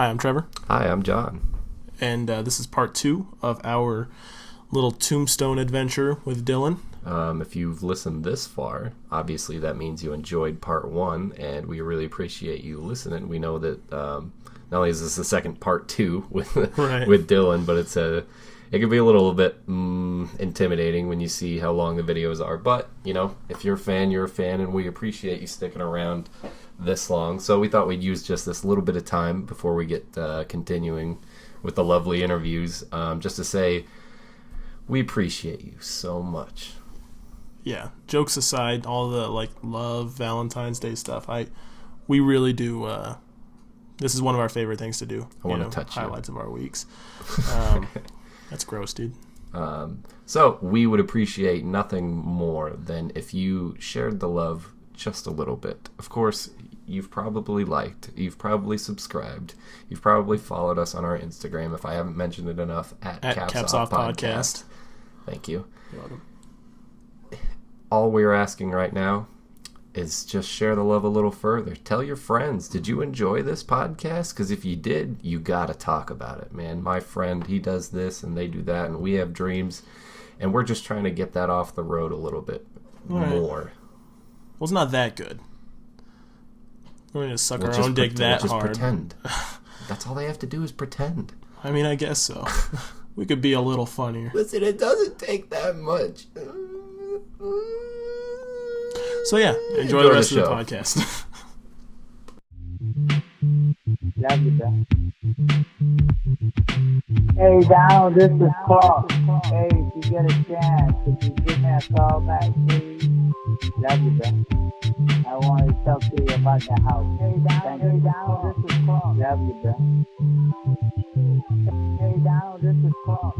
Hi, I'm Trevor. Hi, I'm John. And this is part 2 of our little Tombstone adventure with Dylan. If you've listened this far, obviously that means you enjoyed part 1, and we really appreciate you listening. We know that not only is this the second part 2 with with Dylan, but it can be a little bit intimidating when you see how long the videos are. But, you know, if you're a fan, you're a fan, and we appreciate you sticking around this long. So we thought we'd use just this little bit of time before we get continuing with the lovely interviews, just to say we appreciate you so much. Yeah, jokes aside, all the love Valentine's Day stuff, we really do. This is one of our favorite things to do. I want to touch highlights of our weeks. That's gross, dude. So we would appreciate nothing more than if you shared the love just a little bit. Of course, you've probably liked, you've probably subscribed, you've probably followed us on our Instagram, if I haven't mentioned it enough, at Caps Off Podcast. Thank you. You're welcome. All we're asking right now is just share the love a little further. Tell your friends, did you enjoy this podcast? Because if you did, you gotta talk about it, man. My friend, he does this and they do that, and we have dreams, and we're just trying to get that off the road a little bit more. Well, it's not that good. We're going to suck our own dick that just hard. Pretend. That's all they have to do is pretend. I mean, I guess so. We could be a little funnier. Listen, it doesn't take that much. So yeah, enjoy the rest of the podcast. Love you, bro. Hey, Donald, this is Paul. Hey, if you get a chance, could you give me a call back, please? Love you, bro. I want to talk to you about the house. Hey, Donald, this is Paul. Love you, bro. Hey, Donald, this is Paul.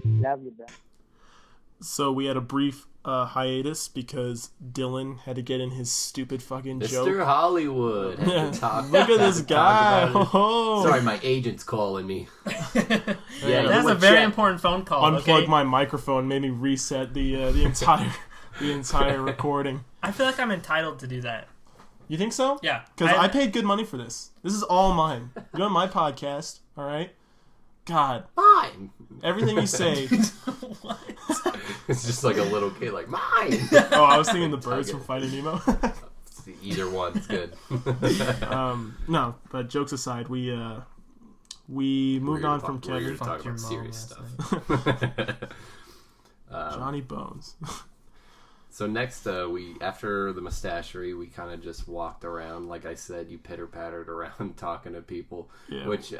Love you, bro. So we had a brief hiatus because Dylan had to get in his stupid fucking joke. Mr. Hollywood. Look at this guy. Oh. Sorry, my agent's calling me. Yeah, that's a very important phone call. Unplugged my microphone, made me reset the entire recording. I feel like I'm entitled to do that. You think so? Yeah. Because I paid good money for this. This is all mine. You're on my podcast, all right? God. Mine. Everything you say. What? It's just like a little kid, like, mine. Oh, I was thinking the birds from Finding Nemo. Either one's good. No, but jokes aside, we moved on from Kevin. We're Fuck talking your about mom, serious last stuff. Johnny Bones. So next, after the mustachery, we kind of just walked around. Like I said, you pitter-pattered around talking to people. Yeah. Which,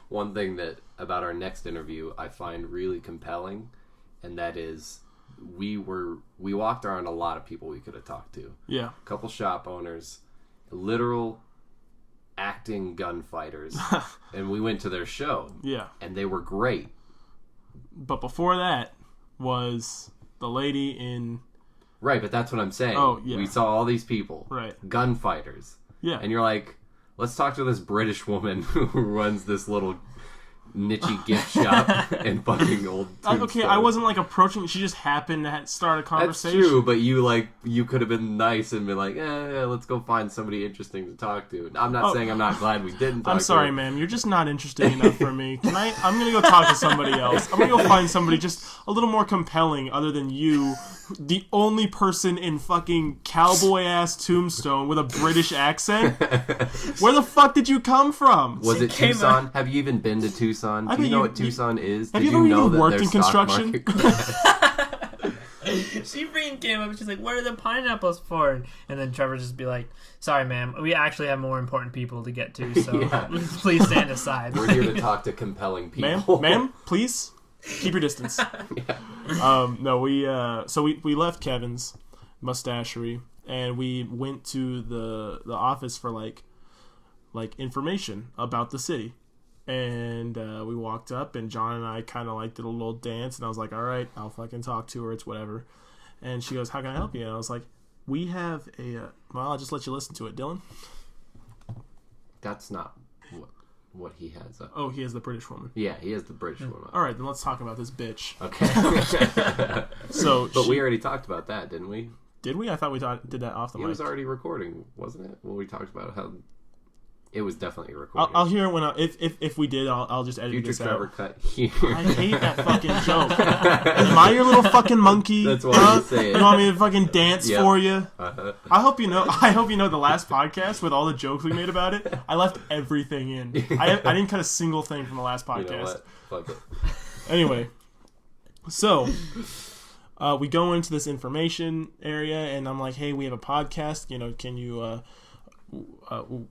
one thing that about our next interview I find really compelling, and that is we walked around a lot of people we could have talked to. Yeah. A couple shop owners, literal acting gunfighters, and we went to their show. Yeah. And they were great. But before that was the lady in... Right, but that's what I'm saying. Oh, yeah. We saw all these people. Right. Gunfighters. Yeah. And you're like, let's talk to this British woman who runs this little niche gift shop in fucking old Tombstone. Okay, I wasn't approaching. She just happened to start a conversation. That's true, but you could have been nice and been like, let's go find somebody interesting to talk to. I'm not saying I'm not glad we didn't talk I'm sorry, to her. ma'am. You're just not interesting enough for me. I'm going to go talk to somebody else. I'm going to go find somebody just a little more compelling other than you, the only person in fucking cowboy-ass Tombstone with a British accent. Where the fuck did you come from? Was it Tucson? Have you even been to Tucson? Do you know what Tucson is? Have you ever even worked in construction? She freaking came up and she's like, what are the pineapples for? And then Trevor just be like, sorry ma'am, we actually have more important people to get to, so please stand aside. We're here to talk to compelling people. Ma'am, please keep your distance. No, we left Kevin's mustachery and we went to the office for like information about the city. And we walked up, and John and I kind of did a little dance, and I was like, all right, I'll fucking talk to her, it's whatever. And she goes, how can I help you? And I was like, we have I'll just let you listen to it, Dylan. That's not what he has. Oh, he has the British woman. Yeah, he has the British woman. All right, then let's talk about this bitch. Okay. But we already talked about that, didn't we? Did we? I thought we did that off the mic. It was already recording, wasn't it? Well, we talked about how It was definitely recorded. I'll hear it when if we did. I'll just edit Future this Trevor out. cut here. I hate that fucking joke. Am I your little fucking monkey? That's why I'm saying. You want me to fucking dance for you? Uh-huh. I hope you know the last podcast with all the jokes we made about it. I left everything in. I didn't cut a single thing from the last podcast. You know what? Fuck it. Anyway, so we go into this information area, and I'm like, "Hey, we have a podcast. You know, can you?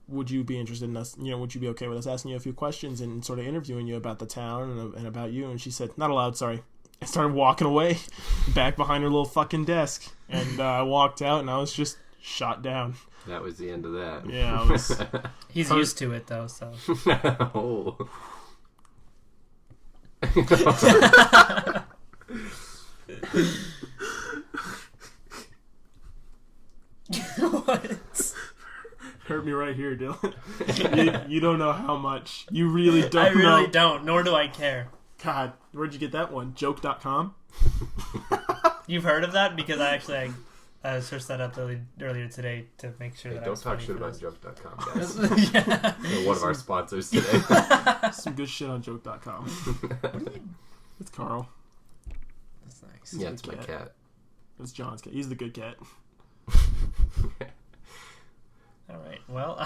Would you be interested in us? You know, would you be okay with us asking you a few questions and sort of interviewing you about the town and about you?" And she said, "Not allowed, sorry." I started walking away, back behind her little fucking desk, and I walked out, and I was just shot down. That was the end of that. Yeah, I was. He's used to it though, so. Oh. What? Hurt me right here, Dylan. you don't know how much. You really don't I really know. don't, nor do I care. God, where'd you get that one? Joke.com? You've heard of that? Because I searched that up earlier today to make sure that I Don't was talk funny shit for about this. joke.com, guys. Yeah. They're one of our sponsors today. Some good shit on joke.com. It's Carl. That's nice. Yeah, it's my cat. It's John's cat. He's the good cat. All right. Well,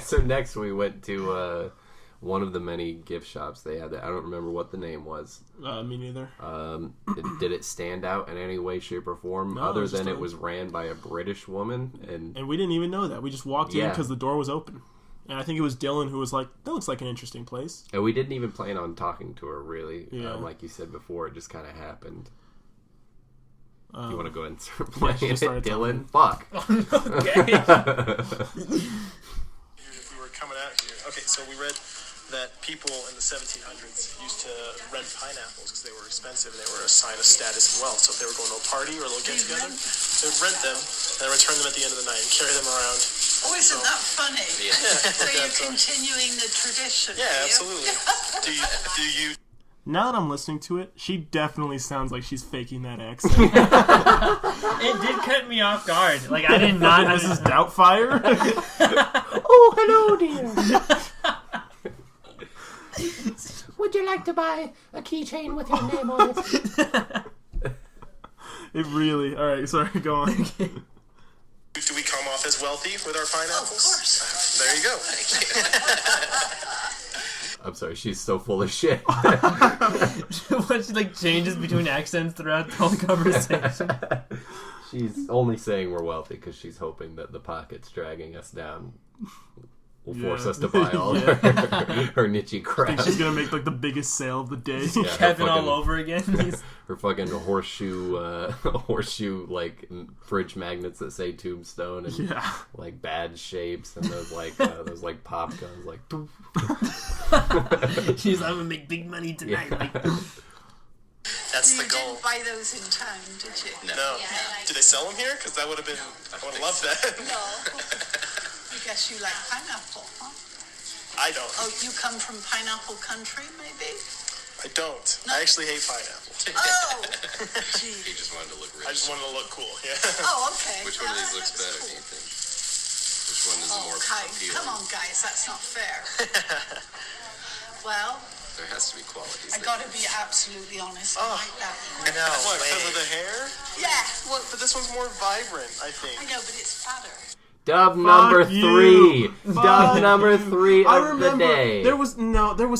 So next we went to one of the many gift shops they had. I don't remember what the name was. Me neither. Did it stand out in any way, shape, or form? No, other it's just than it was ran by a British woman, and we didn't even know that. We just walked in Yeah. because the door was open. And I think it was Dylan who was like, "That looks like an interesting place." we didn't even plan on talking to her, really. Yeah. Like you said before, it just kind of happened. You want to go ahead and start yeah, playing she just started it, Dylan? Fuck. okay. If we were coming out here. Okay, so we read that people in the 1700s used to rent pineapples because they were expensive and they were a sign of status and wealth. So if they were going to a party or a little get-together, they would rent them and then return them at the end of the night and carry them around. Oh, isn't that funny? Yeah. So you're continuing the tradition. Yeah, are you? absolutely. Do you? Now that I'm listening to it, she definitely sounds like she's faking that accent. It did cut me off guard. Like I did not. This is Doubtfire. Oh, hello, dear. Would you like to buy a keychain with your name on it? It really. All right, sorry. Go on. Do we come off as wealthy with our pineapples? Of course. There you go. I'm sorry, she's so full of shit. What she like changes between accents throughout the whole conversation. She's only saying we're wealthy because she's hoping that the pockets dragging us down will force us to buy all her niche crap. She's gonna make like the biggest sale of the day. Yeah, her Kevin all fucking- over again. Her fucking horseshoe like fridge magnets that say Tombstone and Yeah. like bad shapes and those pop guns like. She's like, I'm gonna make big money tonight. Yeah. Like, That's You the goal. didn't buy those in town, did you? No. Do they sell them here? Because that would have been. I would have loved that. No. I guess you like pineapple, huh? I don't. Oh, you come from pineapple country, maybe? I don't. I actually hate pineapple. Oh, gee. He just wanted to look rich. I just wanted to look cool. Yeah. Oh, okay. Which one of Well, these looks that's better, cool. do you think? Which one is Oh, more okay. appealing? Come on, guys. That's not fair. Well, There has to be qualities. I gotta be absolutely honest. Oh. I like that one. No. What? Because of the hair? Yeah. What? But this one's more vibrant. I think. I know, but it's fatter. Dub number you. 3. Dub number 3 I of the remember day. there was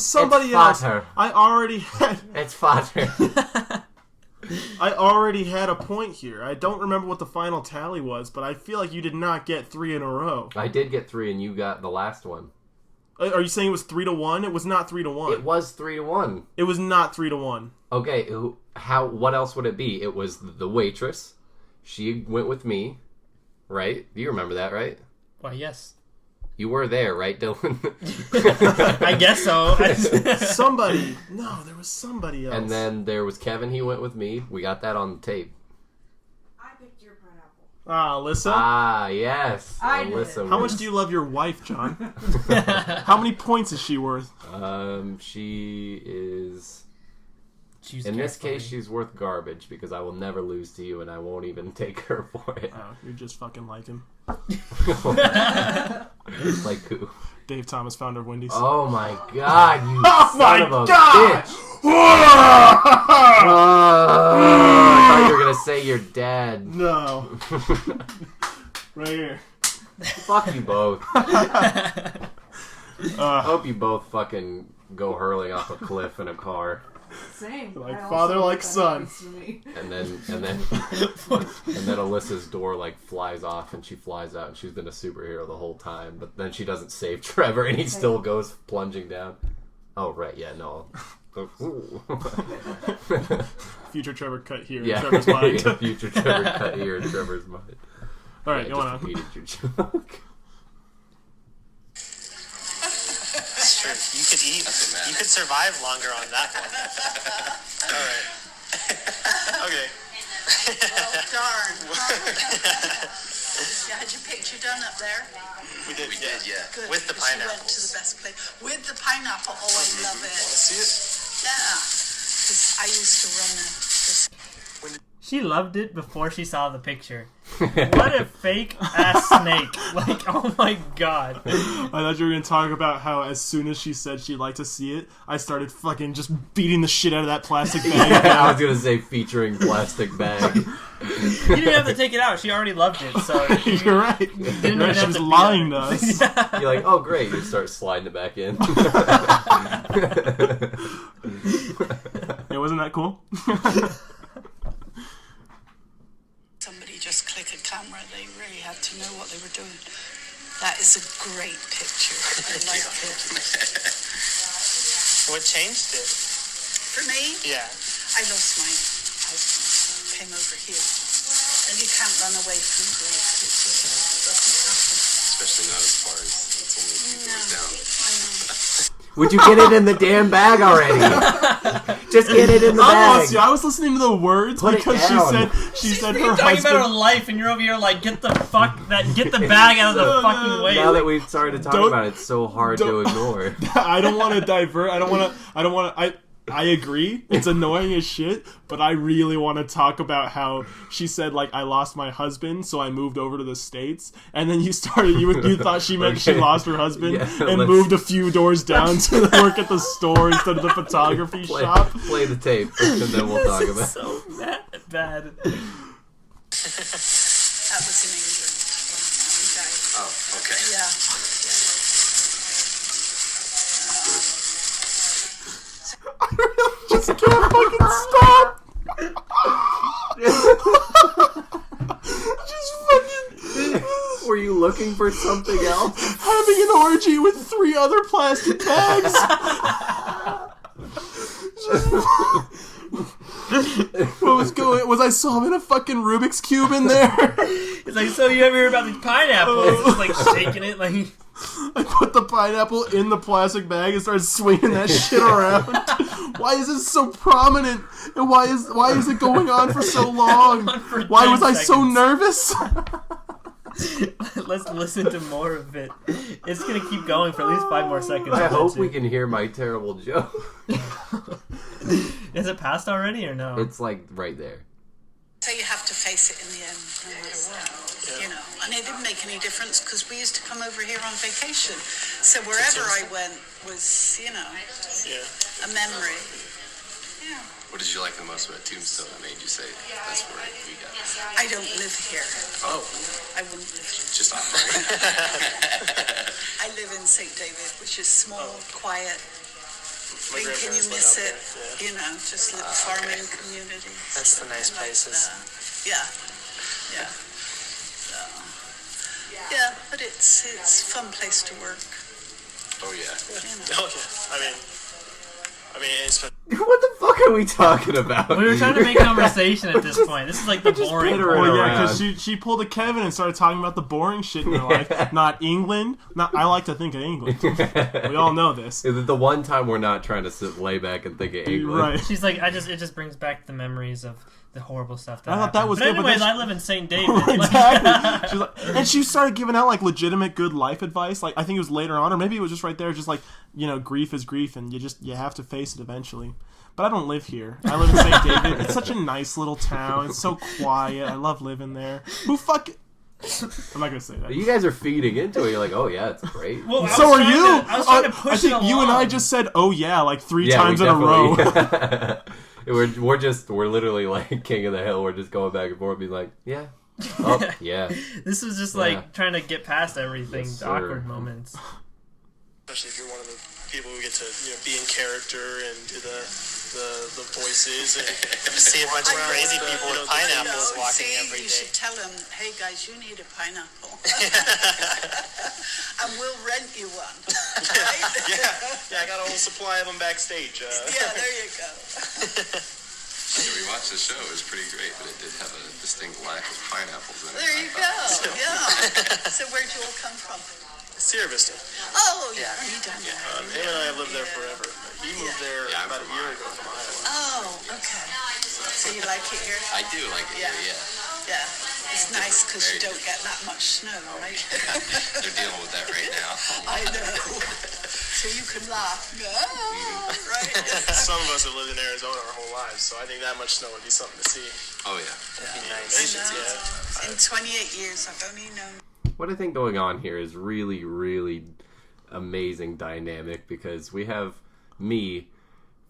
somebody It's else. fatter. I already had It's fodder. a point here. I don't remember what the final tally was, but I feel like you did not get 3 in a row. I did get 3 and you got the last one. Are you saying it was 3-1? It was not 3-1. It was 3-1. It was not 3-1. Okay, what else would it be? It was the waitress. She went with me, right? You remember that, right? why, yes. You were there, right, Dylan? I guess so. There was somebody else. And then there was Kevin. He went with me. We got that on tape. I picked your pineapple. Alyssa. Ah, yes. I did. Alyssa How was- much do you love your wife, John? How many points is she worth? She is... She's In this careful. case, she's worth garbage because I will never lose to you and I won't even take her for it. Oh, you're just fucking like him. Like who? Dave Thomas, founder of Wendy's. Oh my god, you Oh son my of a God! bitch! I thought you were gonna say your dad. No. Right here. Fuck you both. I hope you both fucking go hurling off a cliff in a car. Same. Like I also father, hope like that son. happens to me. And then Alyssa's door like flies off and she flies out and she's been a superhero the whole time, but then she doesn't save Trevor and he still goes plunging down. Oh right, yeah, no. Future Trevor cut here. Yeah, In Trevor's mind. yeah, future Trevor cut here in Trevor's mind. All right, Yeah, going just on. repeated your joke. It's true. You could survive longer on that one. All right. Okay. Oh, darn. You had your picture done up there? We did, yeah. Good. With the because you went to pineapples. the best place. With the pineapple. Oh, I love it. Want to see it? Yeah. Because I used to run this. She loved it before she saw the picture. What a fake ass snake! Like, oh my god. I thought you were going to talk about how as soon as she said she'd like to see it, I started fucking just beating the shit out of that plastic bag. I was gonna say featuring plastic bag. You didn't have to take it out. She already loved it. So You're right. didn't You're even right. She have was to be lying to there. us. Yeah. You're like, oh great, you start sliding it back in. Yeah, wasn't that cool? Somebody just click a camera. They really had to know what they were doing. That is a great picture. I like it. What changed it? For me, Yeah. I lost my husband. Came over here. And you can't run away from grief. It just doesn't happen. Especially not as far as it's only a few doors down. I know. Would you get it in the damn bag already? Just get it in the bag. Honestly, I was listening to the words Put it because down. she said You're her talking about her husband. life, and you're over here like, get the bag out of the fucking way. Now that we've started to talk Don't- about it, it's so hard to don't- ignore. I don't want to divert. I don't want to. I agree. It's annoying as shit, but I really want to talk about how she said, like, I lost my husband, so I moved over to the States. And then you thought she meant she Okay. lost her husband Yeah, and let's- moved a few doors down to work at the store instead of the photography shop. Play the tape, and then we'll talk about it. So bad. That was in England. He died. Oh, okay. Yeah. Just can't fucking stop. Just fucking Were you looking for something else? having an orgy with 3 other plastic bags. What was going? Was I solving a fucking Rubik's cube in there? It's like, so you ever hear about these pineapples? It's like shaking it, like. I put the pineapple in the plastic bag and started swinging that shit around. Why is this so prominent? And why is it going on for so long? For Why 10 was I so seconds. nervous? Let's listen to more of it. It's gonna keep going for at least 5 more seconds. I hope we can hear my terrible joke. Is it passed already or no? It's like right there. So you have to face it in the end, no matter what. You know, and it didn't make any difference because we used to come over here on vacation. So wherever I went was, you know, a memory. Yeah. What did you like the most about Tombstone that made you say that's where we got it? I don't live here. Oh, I wouldn't live here. just off. I live in St. David, which is small, quiet. My Blink and you grandparents miss lived it. out there, You know, just little farming community. That's the nice places. Yeah. Yeah. So, yeah, but it's a fun place to work. Oh yeah. You know. Oh yeah. I mean, it's What the fuck are we talking about? We were trying to make conversation at this point. This is like the boring put her in part. Well, yeah, around. because she pulled a Kevin and started talking about the boring shit in her life. Not England. I like to think of England. We all know this. Is it the one time we're not trying to lay back and think of England? Right. She's like, it just brings back the memories of the horrible stuff that I thought that happened. was but good, but anyways, then I live in St. David. Exactly. She's like, and she started giving out like legitimate good life advice. Like I think it was later on, or maybe it was just right there, just like, you know, grief is grief, and you have to face it eventually. But I don't live here. I live in St. David. It's such a nice little town. It's so quiet. I love living there. I'm not gonna say that. You guys are feeding into it. You're like, oh yeah, it's great. Well, So are you? I was trying to push I think it you and I along. just said, "Oh yeah," like 3 times in a row. we're literally like King of the Hill. We're just going back and forth, being like, yeah, oh yeah. This was just like trying to get past everything, Yes, the sir. awkward moments. Especially if you're one of the people who get to be in character and do the voices and see a bunch of crazy people with pineapples walking every You day. should tell them, hey guys, you need a pineapple. And we'll rent you one. Right? Yeah, I got a whole supply of them backstage. Yeah, there you go. Yeah, we watched the show. It was pretty great, but it did have a distinct lack of pineapples in it. There you go. Yeah. So where'd you all come from? Sierra Vista. Oh, yeah. You done that. Him and I have lived there forever. He moved there Yeah, I'm about a from year ago from Iowa. Oh, okay. So you like it here? I do like it here, yeah. Yeah. It's nice because you don't get that much snow, right? They're dealing with that right now. I know. So you can laugh. Right? Some of us have lived in Arizona our whole lives, so I think that much snow would be something to see. Oh, yeah. That'd be I nice. know. Yeah. In 28 years, I've only known. What I think going on here is really, really amazing dynamic because we have me,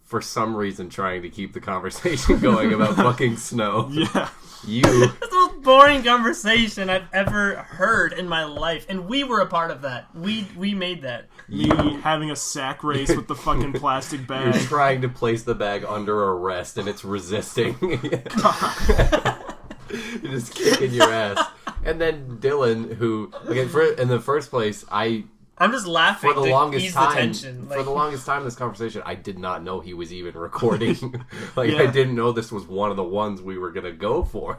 for some reason, trying to keep the conversation going about fucking snow. Yeah. You. That's the most boring conversation I've ever heard in my life, and we were a part of that. We made that. Me having a sack race with the fucking plastic You're bag. trying to place the bag under a rest and it's resisting. You're just kicking your ass. And then Dylan, who, in the first place, I'm just laughing for the to longest ease time. the tension. For the longest time in this conversation, I did not know he was even recording. I Yeah. didn't know this was one of the ones we were gonna go for,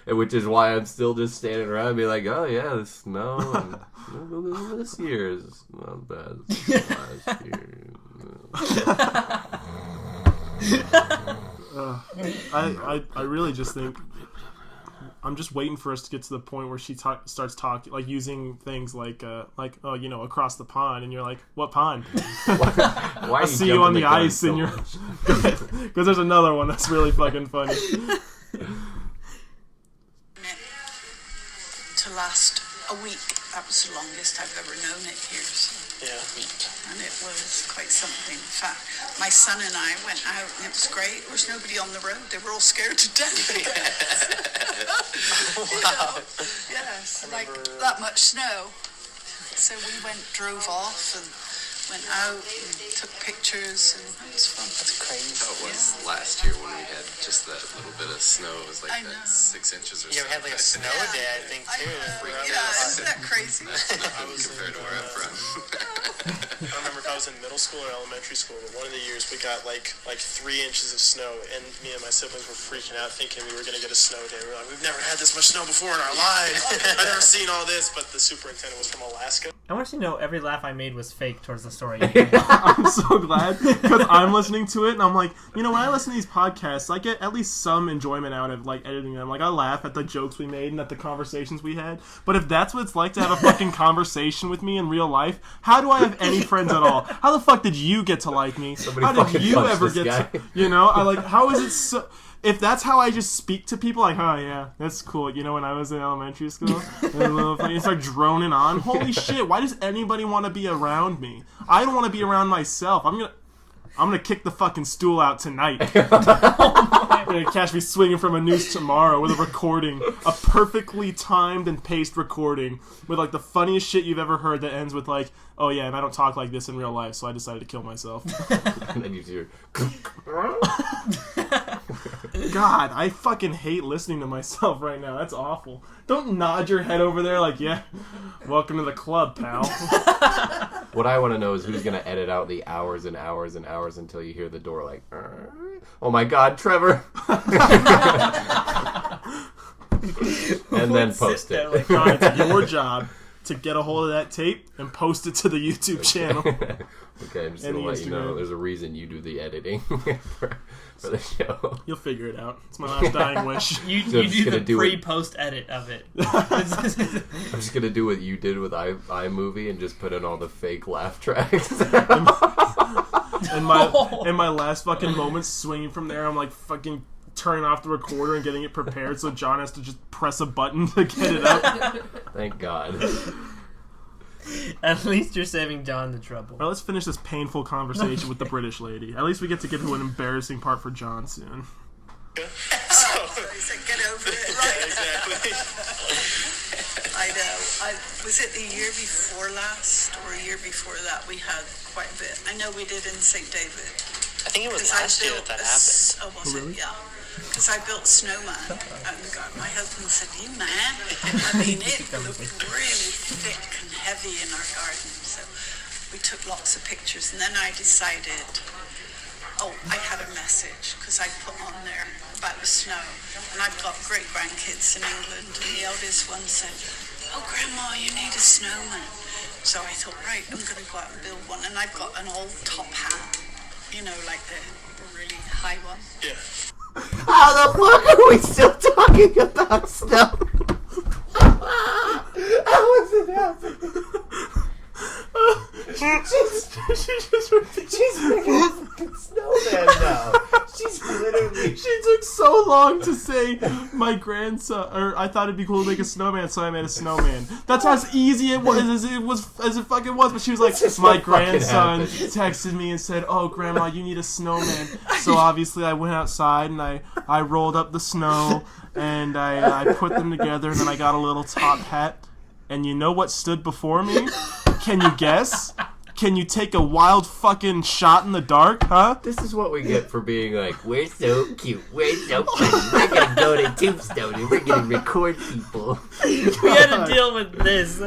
which is why I'm still just standing around and be like, "Oh yeah, the snow. And this year is not bad as last year." I really just think I'm just waiting for us to get to the point where she starts talking, like using things like oh, you know, across the pond, and you're like, what pond? Why are I see you on the ice, and you're because there's another one that's really fucking funny. To last a week. That was the longest I've ever known it here. So. Yeah. And it was quite something. In fact, my son and I went out and it was great. There was nobody on the road. They were all scared to death. Wow. Yes, like that much snow. So we drove off and went out and took pictures, and it was fun. That's crazy. How it was last year when we had just that little bit of snow. It was like I know. 6 inches or Yeah, we so. had like a snow day, I think, too. Yeah, isn't that crazy? That's nothing compared to where I'm from. I don't remember if I was in middle school or elementary school, but one of the years we got like 3 inches of snow, and me and my siblings were freaking out thinking we were going to get a snow day. We were like, we've never had this much snow before in our lives. I've never seen all this, but the superintendent was from Alaska. I want you to know every laugh I made was fake towards the story. I'm so glad because I'm listening to it and I'm like, you know, when I listen to these podcasts, I get at least some enjoyment out of like editing them. Like I laugh at the jokes we made and at the conversations we had. But if that's what it's like to have a fucking conversation with me in real life, how do I have any friends at all? How the fuck did you get to like me? Somebody How did fucking you punch ever this get guy. to, you know? I like, how is it so... If that's how I just speak to people, like, oh yeah, that's cool. You know, when I was in elementary school, and start droning on. Holy shit! Why does anybody want to be around me? I don't want to be around myself. I'm gonna kick the fucking stool out tonight. You're gonna catch me swinging from a noose tomorrow with a recording, a perfectly timed and paced recording with like the funniest shit you've ever heard that ends with like, oh yeah, and I don't talk like this in real life, so I decided to kill myself. And then you hear, God, I fucking hate listening to myself right now. That's awful. Don't nod your head over there like, yeah, welcome to the club, pal. what I want to know is who's going to edit out the hours and hours and hours until you hear the door like, oh my God, Trevor. And then post it. Like, No, it's your job to get a hold of that tape and post it to the YouTube channel. Okay, I'm just And going to let you know Instagram. there's a reason you do the editing for the show. You'll figure it out. It's my last dying wish. you So I'm just do gonna the do it. pre-post edit of it. I'm just going to do what you did with iMovie and just put in all the fake laugh tracks. And my last fucking moments swinging from there, I'm like fucking turning off the recorder and getting it prepared, so John has to just press a button to get it up. Thank God. At least you're saving John the trouble. Well, let's finish this painful conversation with the British lady. At least we get to get to an embarrassing part for John soon. So he said, get over it. Right. Exactly. I know. Was it the year before last or a year before that we had quite a bit? I know we did in St. David. I think it was last year that happened. Oh, was it? Yeah. Because I built snowman out in the garden. My husband said, you man. I mean, it looked really thick and heavy in our garden. So we took lots of pictures. And then I decided, I had a message because I put on there about the snow. And I've got great grandkids in England. And the eldest one said, oh, Grandma, you need a snowman. So I thought, right, I'm going to go out and build one. And I've got an old top hat, like the really high one. Yeah. How the fuck are we still talking about snow? How is it happening? She's making a fucking snowman now. She's literally... She took so long to say my grandson, or I thought it'd be cool to make a snowman, so I made a snowman. That's as easy it was as it fucking was. But she was like, my grandson texted me and said, oh, Grandma, you need a snowman. So obviously I went outside and I rolled up the snow and I put them together, and then I got a little top hat. And you know what stood before me? Can you guess? Can you take a wild fucking shot in the dark, huh? This is what we get for being like, we're so cute, we're so funny, we're gonna go to Tombstone and we're gonna record people. We had to deal with this.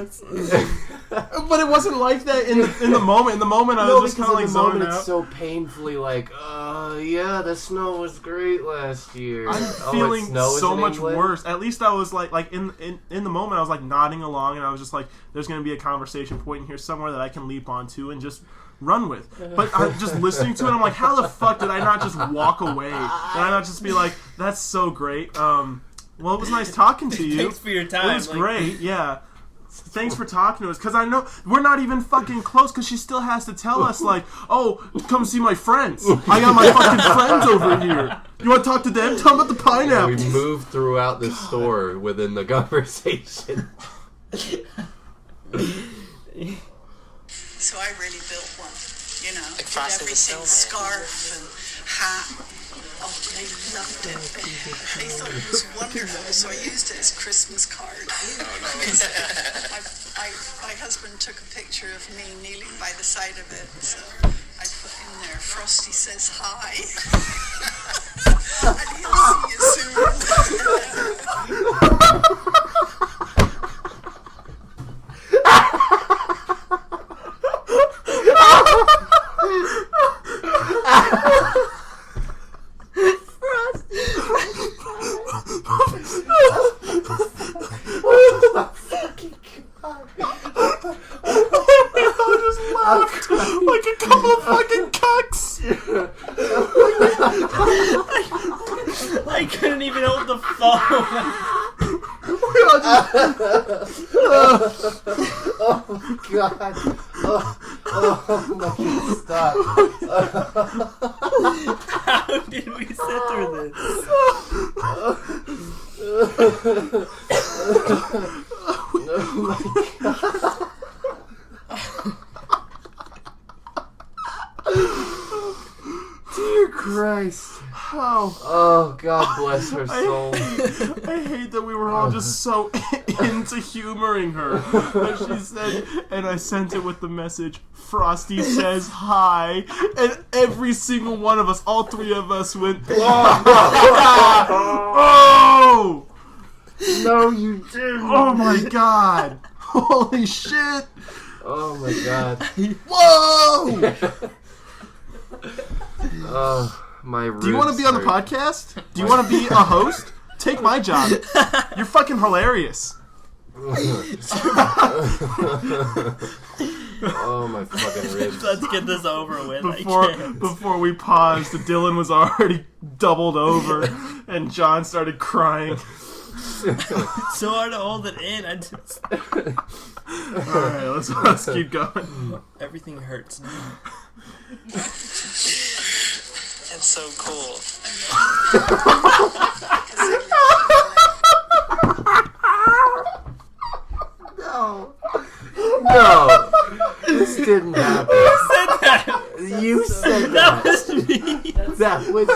But it wasn't like that in the moment. In the moment, I was just kind of like zoned out. It's so painfully like, yeah, the snow was great last year. I'm feeling so much worse. At least I was like in the moment, I was like nodding along, and I was just like, there's gonna be a conversation point in here somewhere that I can leap onto and just run with. But I'm just listening to it, I'm like, how the fuck did I not just walk away? Did I not just be like, that's so great? Well, it was nice talking to you. Thanks for your time. It was great, yeah. Thanks for talking to us, because I know we're not even fucking close, because she still has to tell us, like, oh, come see my friends. I got my fucking friends over here. You want to talk to them? Tell them about the pineapples. Yeah, we moved throughout the store within the conversation. So I really built one, did Frosty the everything, Snowman. scarf and hat. Oh, they loved it. They thought it was wonderful, so I used it as a Christmas card. My husband took a picture of me kneeling by the side of it, so I put in there, Frosty says hi. And he'll see you soon. Like a couple of fucking cucks. I couldn't even hold the phone. Oh my god. Oh my god, stop. How did we sit through this? Oh my god. Dear Christ. Oh, God bless her soul. I hate that we were all just so into humoring her. And she said, and I sent it with the message, Frosty says hi. And every single one of us, all three of us went, oh! No, you didn't. Oh my God. Holy shit. Oh my God. Whoa! Oh, my Do you want to be on the podcast? Do you want to be a host? Take my job. You're fucking hilarious. Oh my fucking ribs. Let's get this over with. Before we paused, Dylan was already doubled over, and John started crying. So hard to hold it in. Alright, let's keep going. Everything hurts now. That's so cool. No, this didn't happen. Who said that? You said That that. was me. That was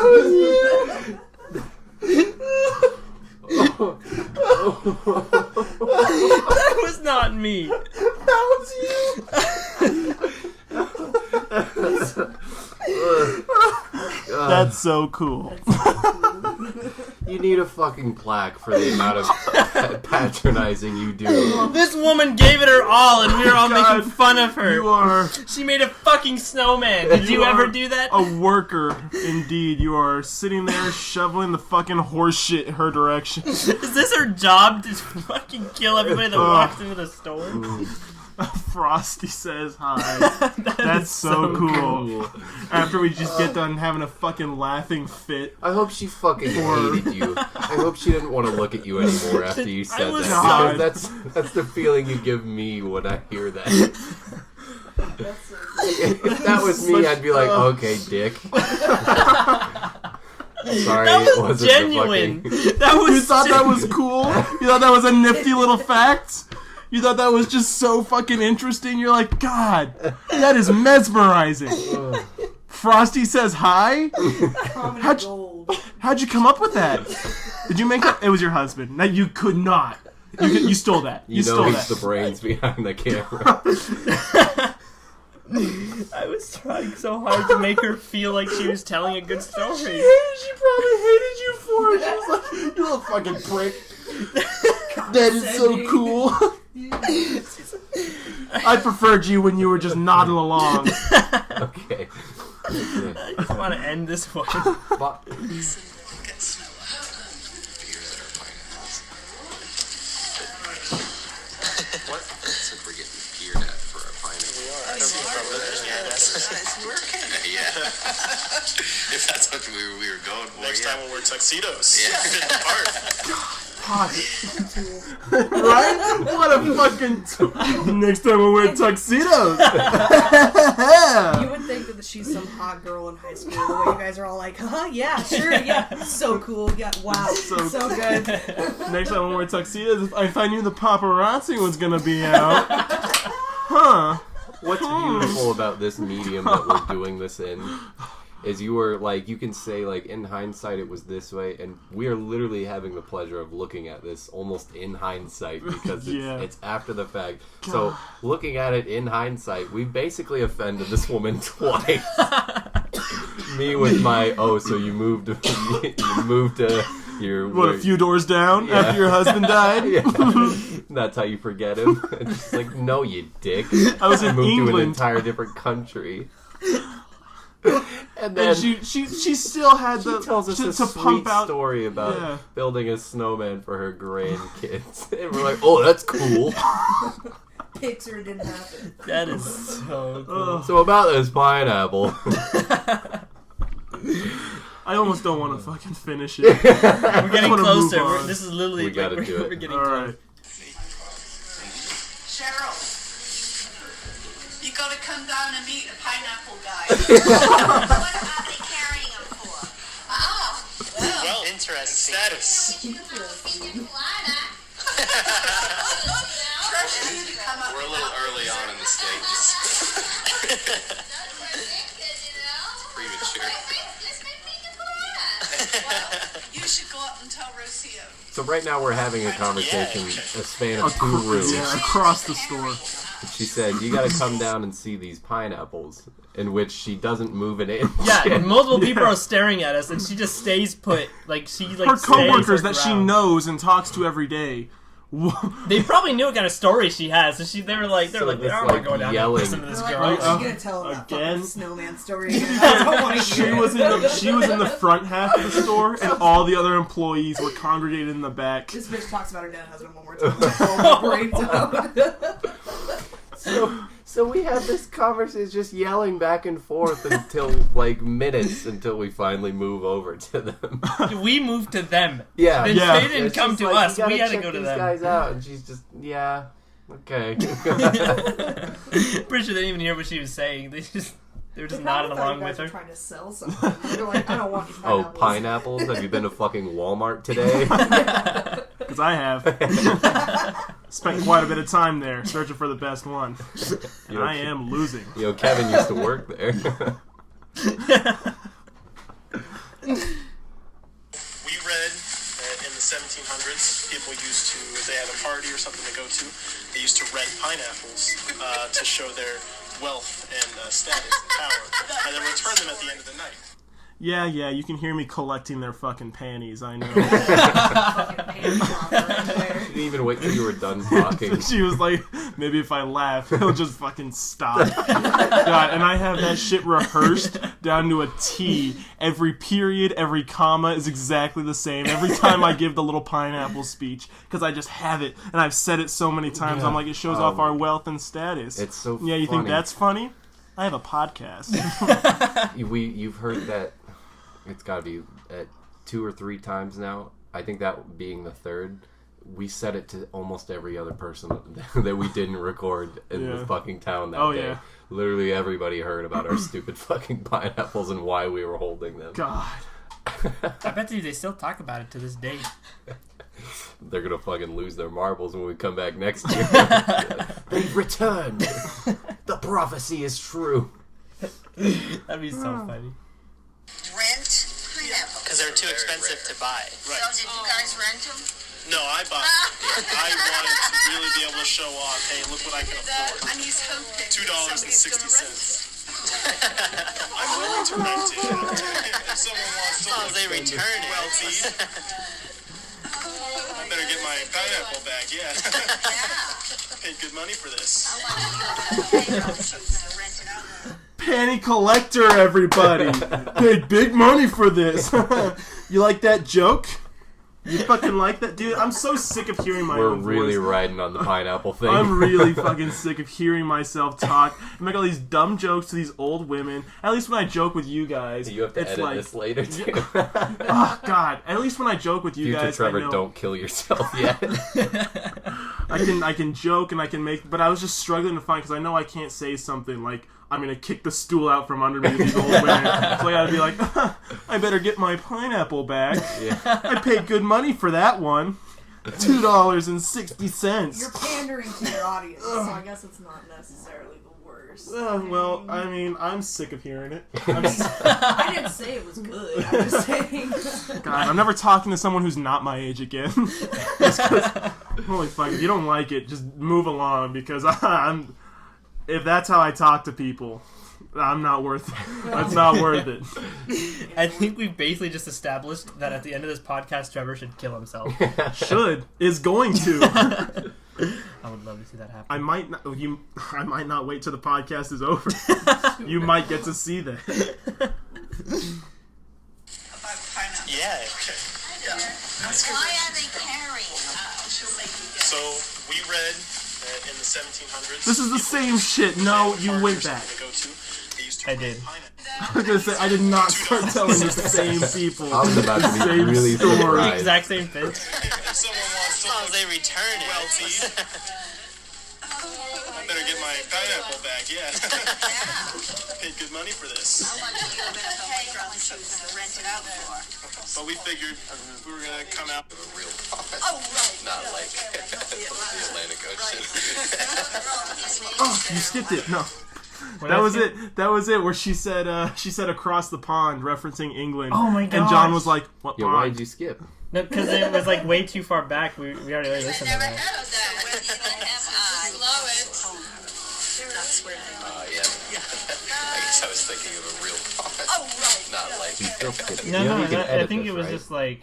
That was not me. That was you. That's so cool. You need a fucking plaque for the amount of patronizing you do. This woman gave it her all, and we were all God, making fun of her. You are She made a fucking snowman. Did you ever do that? a worker, indeed. You are sitting there shoveling the fucking horse shit her direction. Is this her job to fucking kill everybody that walks into the store? Frosty says hi. That's so cool. After we just get done having a fucking laughing fit. I hope she fucking hated you. I hope she didn't want to look at you anymore after you said was that. so- Because that's the feeling you give me when I hear that. If that was me, I'd be like, okay, dick. Sorry, That it was wasn't genuine. the fucking... That was You thought that was cool? You thought that was a nifty little fact? You thought that was just so fucking interesting? You're like, God, that is mesmerizing. Frosty says hi? How'd you come up with that? Did you make that? It was your husband. No, you could not. You stole that. You know stole he's that. the brains behind the camera. I was trying so hard to make her feel like she was telling a good story. She probably hated you for it. She was like, you little fucking prick. That is so cool. I preferred you when you were just nodding along. Okay. I just want to end this one. But, What? Said we're getting geared at for our pineapple. It's working. Yeah. If that's what we were going for. Next yeah. time we'll wear tuxedos. Yeah. Fit the part. Right? What a fucking... Next time we'll wear tuxedos. You would think that she's some hot girl in high school. The way you guys are all like, huh? Yeah, sure, yeah. So cool. Yeah, wow. So So good. Next time we'll wear tuxedos. If I knew the paparazzi was gonna be out. Huh. what's beautiful about this medium that we're doing this in is you were like, you can say like in hindsight it was this way, and we are literally having the pleasure of looking at this almost in hindsight because it's after the fact. God. So looking at it in hindsight, we basically offended this woman twice. Me with my so you moved to your a few doors down after your husband died. That's how you forget him. It's just like, no, you dick. I was in moved England. to an entire different country. And then and she still had she tells us a to sweet pump out story about building a snowman for her grandkids. And we're like, oh, that's cool. Picture didn't happen. That is so cool. So about this pineapple. I almost don't want to fucking finish it. We're getting closer. This is literally We gotta do it. We're getting All close. right. Cheryl, you got to come down and meet the pineapple guy. What are they carrying them for? Ah, Well, interesting. Status. Trevor, you come up. We're a little early on in the stages. Premature. You should go up and tell Rocio. So right now we're having a conversation, a span of 2 rooms. Yeah, across the store. She said, you gotta come down and see these pineapples, in which she doesn't move an inch. Yeah, and multiple people are staring at us, and she just stays put. Like she like Her stays her coworkers that she ground. knows and talks to every day. They probably knew what kind of story she has, so they were like, So I'm this, not like, going down yelling. and listen to this They're girl. like, oh, she's gonna tell that again? fucking snowman story again. I don't want to She hear was it. in the front half of the store, and all the other employees were congregated in the back. This bitch talks about her dead husband one more time. Oh, breaks out. So we have this conversation just yelling back and forth until like minutes until we finally move over to them. We moved to them. Yeah, They didn't It's come just to like, us. you gotta We had to check go to these them. guys out, and she's just okay. Pretty sure they didn't even hear what she was saying. They just They were just They nodding probably thought along you guys with were her. trying to sell something. They're like, I don't want these Oh, pineapples. pineapples? Have you been to fucking Walmart today? Because I have. Spent quite a bit of time there searching for the best one. And I am losing. Kevin used to work there. We read that in the 1700s, people used to, if they had a party or something to go to, they used to rent pineapples to show their wealth and status and power, and then return them at the end of the night. Yeah, you can hear me collecting their fucking panties, I know. Fucking panty dropper right there. She didn't even wait till you were done talking. She was like, maybe if I laugh, he'll just fucking stop. God, and I have that shit rehearsed down to a T. Every period, every comma is exactly the same. Every time I give the little pineapple speech, because I just have it, and I've said it so many times, I'm like, it shows off our wealth and status. It's so Yeah, you funny. think that's funny? I have a podcast. You've heard that. It's got to be at 2 or 3 times now. I think that being the third, we said it to almost every other person that we didn't record in the fucking town that day. Yeah. Literally everybody heard about our stupid fucking pineapples and why we were holding them. God. I bet you they still talk about it to this day. They're gonna fucking lose their marbles when we come back next year. They've returned. The prophecy is true. That'd be so funny. Rent pineapple. Because they're too expensive to buy. So did you guys rent them? No, I bought it. I wanted to really be able to show off, hey, look what I can afford. And he's hoping $2.60. I'm willing to rent it if someone wants to. As long as they return it. Wealthy. I better get my pineapple back, yeah. Paid good money for this. Panty collector, everybody. Paid big money for this. You like that joke? You fucking like that? Dude, I'm so sick of hearing my own voice. We're really riding on the pineapple thing. I'm really fucking sick of hearing myself talk and make all these dumb jokes to these old women. At least when I joke with you guys, You have to it's edit like, this later, too. oh God! At least when I joke with you Future guys, Trevor, I know don't kill yourself yet. I can joke and I can make. But I was just struggling to find because I know I can't say something like I'm gonna kick the stool out from under me to these old women. So I gotta be like, I better get my pineapple back. Yeah. I paid good money for that one. $2.60. You're pandering to your audience, so I guess it's not necessarily the worst. Well, I mean, I'm sick of hearing it. I didn't say it was good. I'm just saying. God, I'm never talking to someone who's not my age again. Just 'cause, holy fuck, if you don't like it, just move along because if that's how I talk to people, I'm not worth it. That's not worth it. I think we've basically just established that at the end of this podcast, Trevor should kill himself. Is going to. I would love to see that happen. I might not wait till the podcast is over. You might get to see that. Yeah. Why are they carrying? So we read that in the 1700s. This is the same shit. No, you went back. I did. I was gonna say I did not start telling the same people I was about to be same really story. The surprised. exact same thing. If someone wants to As long as they return it. wealthy, I better get my pineapple back, yeah. Paid good money for this. But we figured we were going to come out with a real profit. Not like the Atlantic Ocean. Oh, you skipped it. No. That was it. That was it. Where she said across the pond, referencing England. Oh my And John gosh. was like, "What Yeah, pond?" why did you skip? No, because it was like way too far back. We already listened to that. Yeah. I guess I was thinking of a real profit. Not like No, Yeah, no, we can I edit think this, it was right? just like.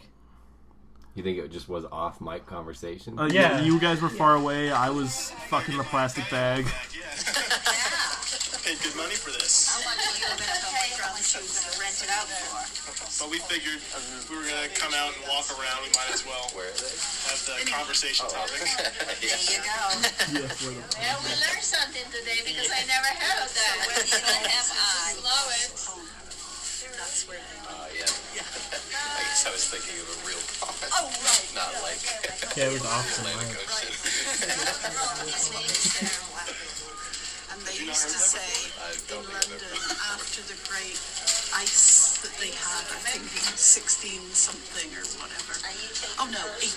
You think it just was off mic conversation? Yeah. You guys were far away. I was fucking the plastic bag. Paid good money for this. But we figured if we were going to come out and walk around, we might as well have the conversation topic. There you go. Well, we learned something today because I never heard of that. Slow it. yeah. I guess I was thinking of a real profit. Not like Yeah, it was off the Atlantic mic. Ocean. And they used to say in London, after after the great ice that they had, I think in 16 something or whatever. Oh no, 18.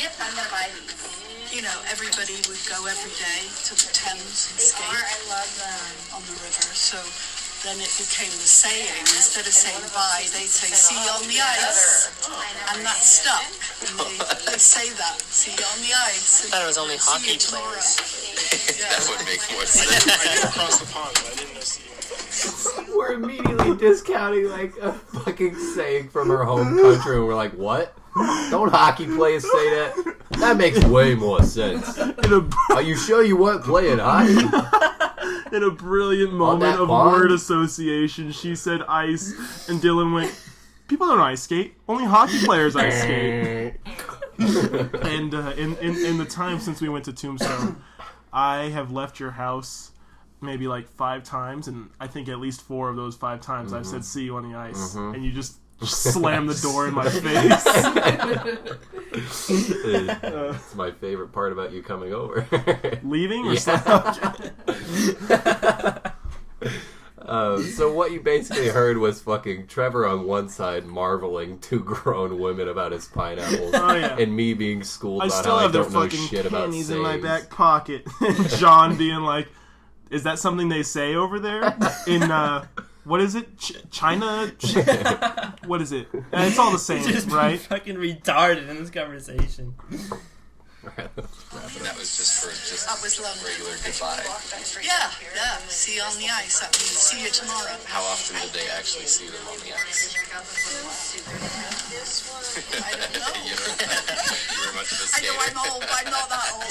Yep, I'm gonna buy these. You know, everybody would go every day to the Thames and skate I love them. on the river. So then it became the saying, instead of saying bye, they'd say, see you on the ice. And that stuck. And they say that, see you on the ice. I thought it was only See hockey you tomorrow. players. That would make more I sense. knew across the pond, but I didn't know see you. We're immediately discounting like a fucking saying from our home country, and we're like, what? Don't hockey players say that? That makes way more sense. Are you sure you weren't playing hockey? In a brilliant moment of pond? word association, she said ice, and Dylan went, people don't ice skate. Only hockey players ice skate. And in the time since we went to Tombstone, I have left your house maybe like 5 times, and I think at least 4 of those 5 times I've said see you on the ice, and you just slam the door in my face. It's my favorite part about you coming over. Leaving or so what you basically heard was fucking Trevor on one side marveling 2 grown women about his pineapples, and me being schooled I about still how have I their don't know fucking shit about pennies in my sayings. back pocket. And John being like, is that something they say over there? In, what is it? China? What is it? It's all the same, Just right? fucking retarded in this conversation. That was just for That was lovely. regular goodbye. Yeah. See you on the ice. That means see you tomorrow. How often did they actually see them on the ice? I don't know. You were much of a I skater. know I'm old, but I'm not that old.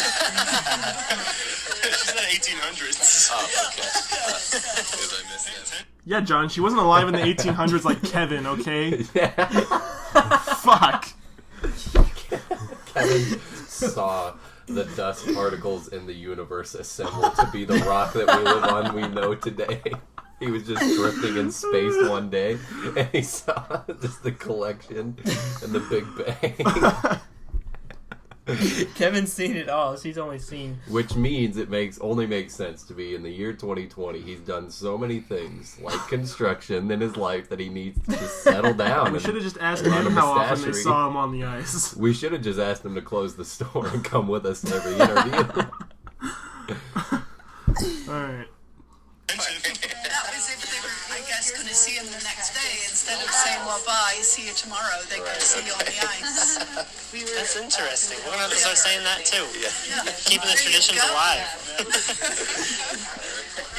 She's in the 1800s. Oh, okay. Because I missed that. Yeah, John, she wasn't alive in the 1800s like Kevin, okay? Fuck. Kevin saw the dust particles in the universe assemble to be the rock that we live on, we know today. He was just drifting in space one day, and he saw just the collection and the Big Bang. Kevin's seen it all. She's only seen. Which means it only makes sense to be in the year 2020. He's done so many things, like construction, in his life that he needs to just settle down. We should have just asked run him a how often they mustachery. saw him on the ice. We should have just asked him to close the store and come with us to every interview. Alright. That was if they were, I guess, going to see him the next day. Instead of saying, well, bye, see you tomorrow, they could see you on the ice. That's interesting. We're gonna have to start saying that too. Yeah. Keeping the There you traditions go. alive. You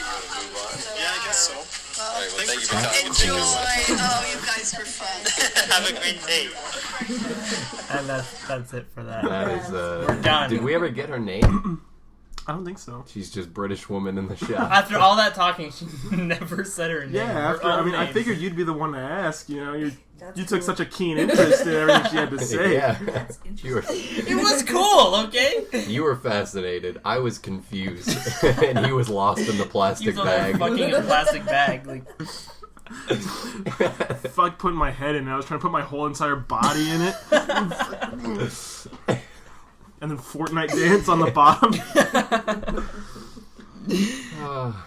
want to move on? Yeah, I guess so. All right, well, thank you for talking to Enjoy. us. Oh, you guys were fun. Have a great day. And that's it for that. That is, We're done. did we ever get her name? I don't think so. She's just British woman in the shop. After all that talking, she never said her name. Yeah, Her after, I own mean, I name. figured you'd be the one to ask, you know, you That's took cool. such a keen interest in everything she had to say. Yeah. That's You were, It was cool, okay? you were fascinated. I was confused. And he was lost in the He plastic was on there bag. fucking a plastic bag. Like, Fuck putting my head in it. I was trying to put my whole entire body in it. And then Fortnite dance on the bottom. Oh,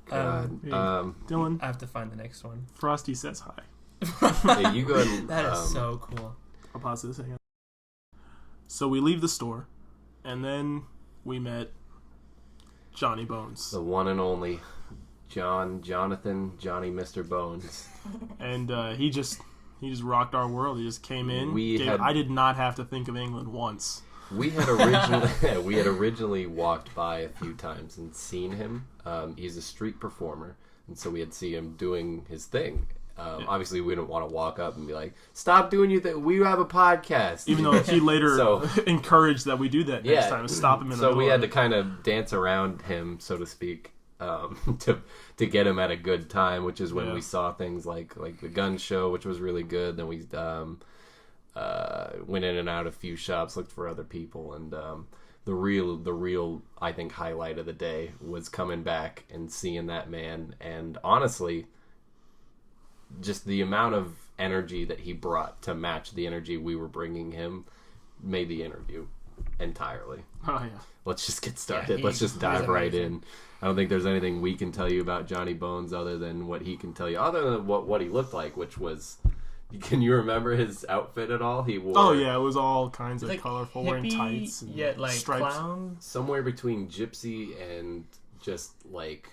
God. Dylan, I have to find the next one. Frosty says hi. Hey, you go ahead and, That is so cool. I'll pause this again. So we leave the store, and then we met Johnny Bones. the one and only Johnny Mr. Bones. And he just rocked our world. He just came in. I did not have to think of England once. We had originally walked by a few times and seen him. He's a street performer, and so we had seen him doing his thing. Obviously, we didn't want to walk up and be like, "Stop doing your thing. We have a podcast." Even though he later So- encouraged that we do that next time. Stop him in the So door. we had to kind of dance around him, so to speak, to get him at a good time, which is when we saw things like the gun show, which was really good. Then we went in and out of a few shops, looked for other people, and the real I think highlight of the day was coming back and seeing that man, and honestly, just the amount of energy that he brought to match the energy we were bringing him made the interview entirely. Oh yeah. Let's just get started. Yeah, Let's just dive right amazing. in. I don't think there's anything we can tell you about Johnny Bones other than what he can tell you, other than what he looked like, which was. Can you remember his outfit at all? He wore. Oh yeah, it was all kinds of Like colorful, hippie, wearing tights and like stripes. clown. Somewhere between gypsy and just like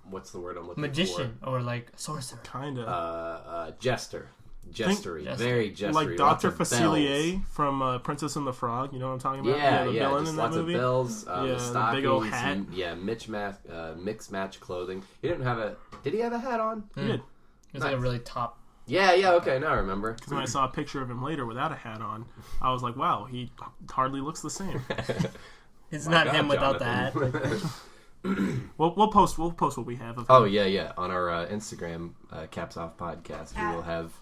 what's the word I'm looking Magician or like sorcerer. Kind of. for? Jester. Jestery. Jester. Very jestery. Like Lots Dr. of bells. Facilier from Princess and the Frog. You know what I'm talking about? Yeah, the yeah, villain just in that lots movie. of bells, Yeah, the the stockings, big old hat. mixed match clothing. He didn't have a. Did he have a hat on? He did. It was like a really top. Yeah, okay, now I remember. Because when I saw a picture of him later without a hat on, I was like, wow, he hardly looks the same. It's My not God, him without Jonathan. the hat. We'll post what we have of him. Oh yeah, on our Instagram, Caps Off Podcast, we will have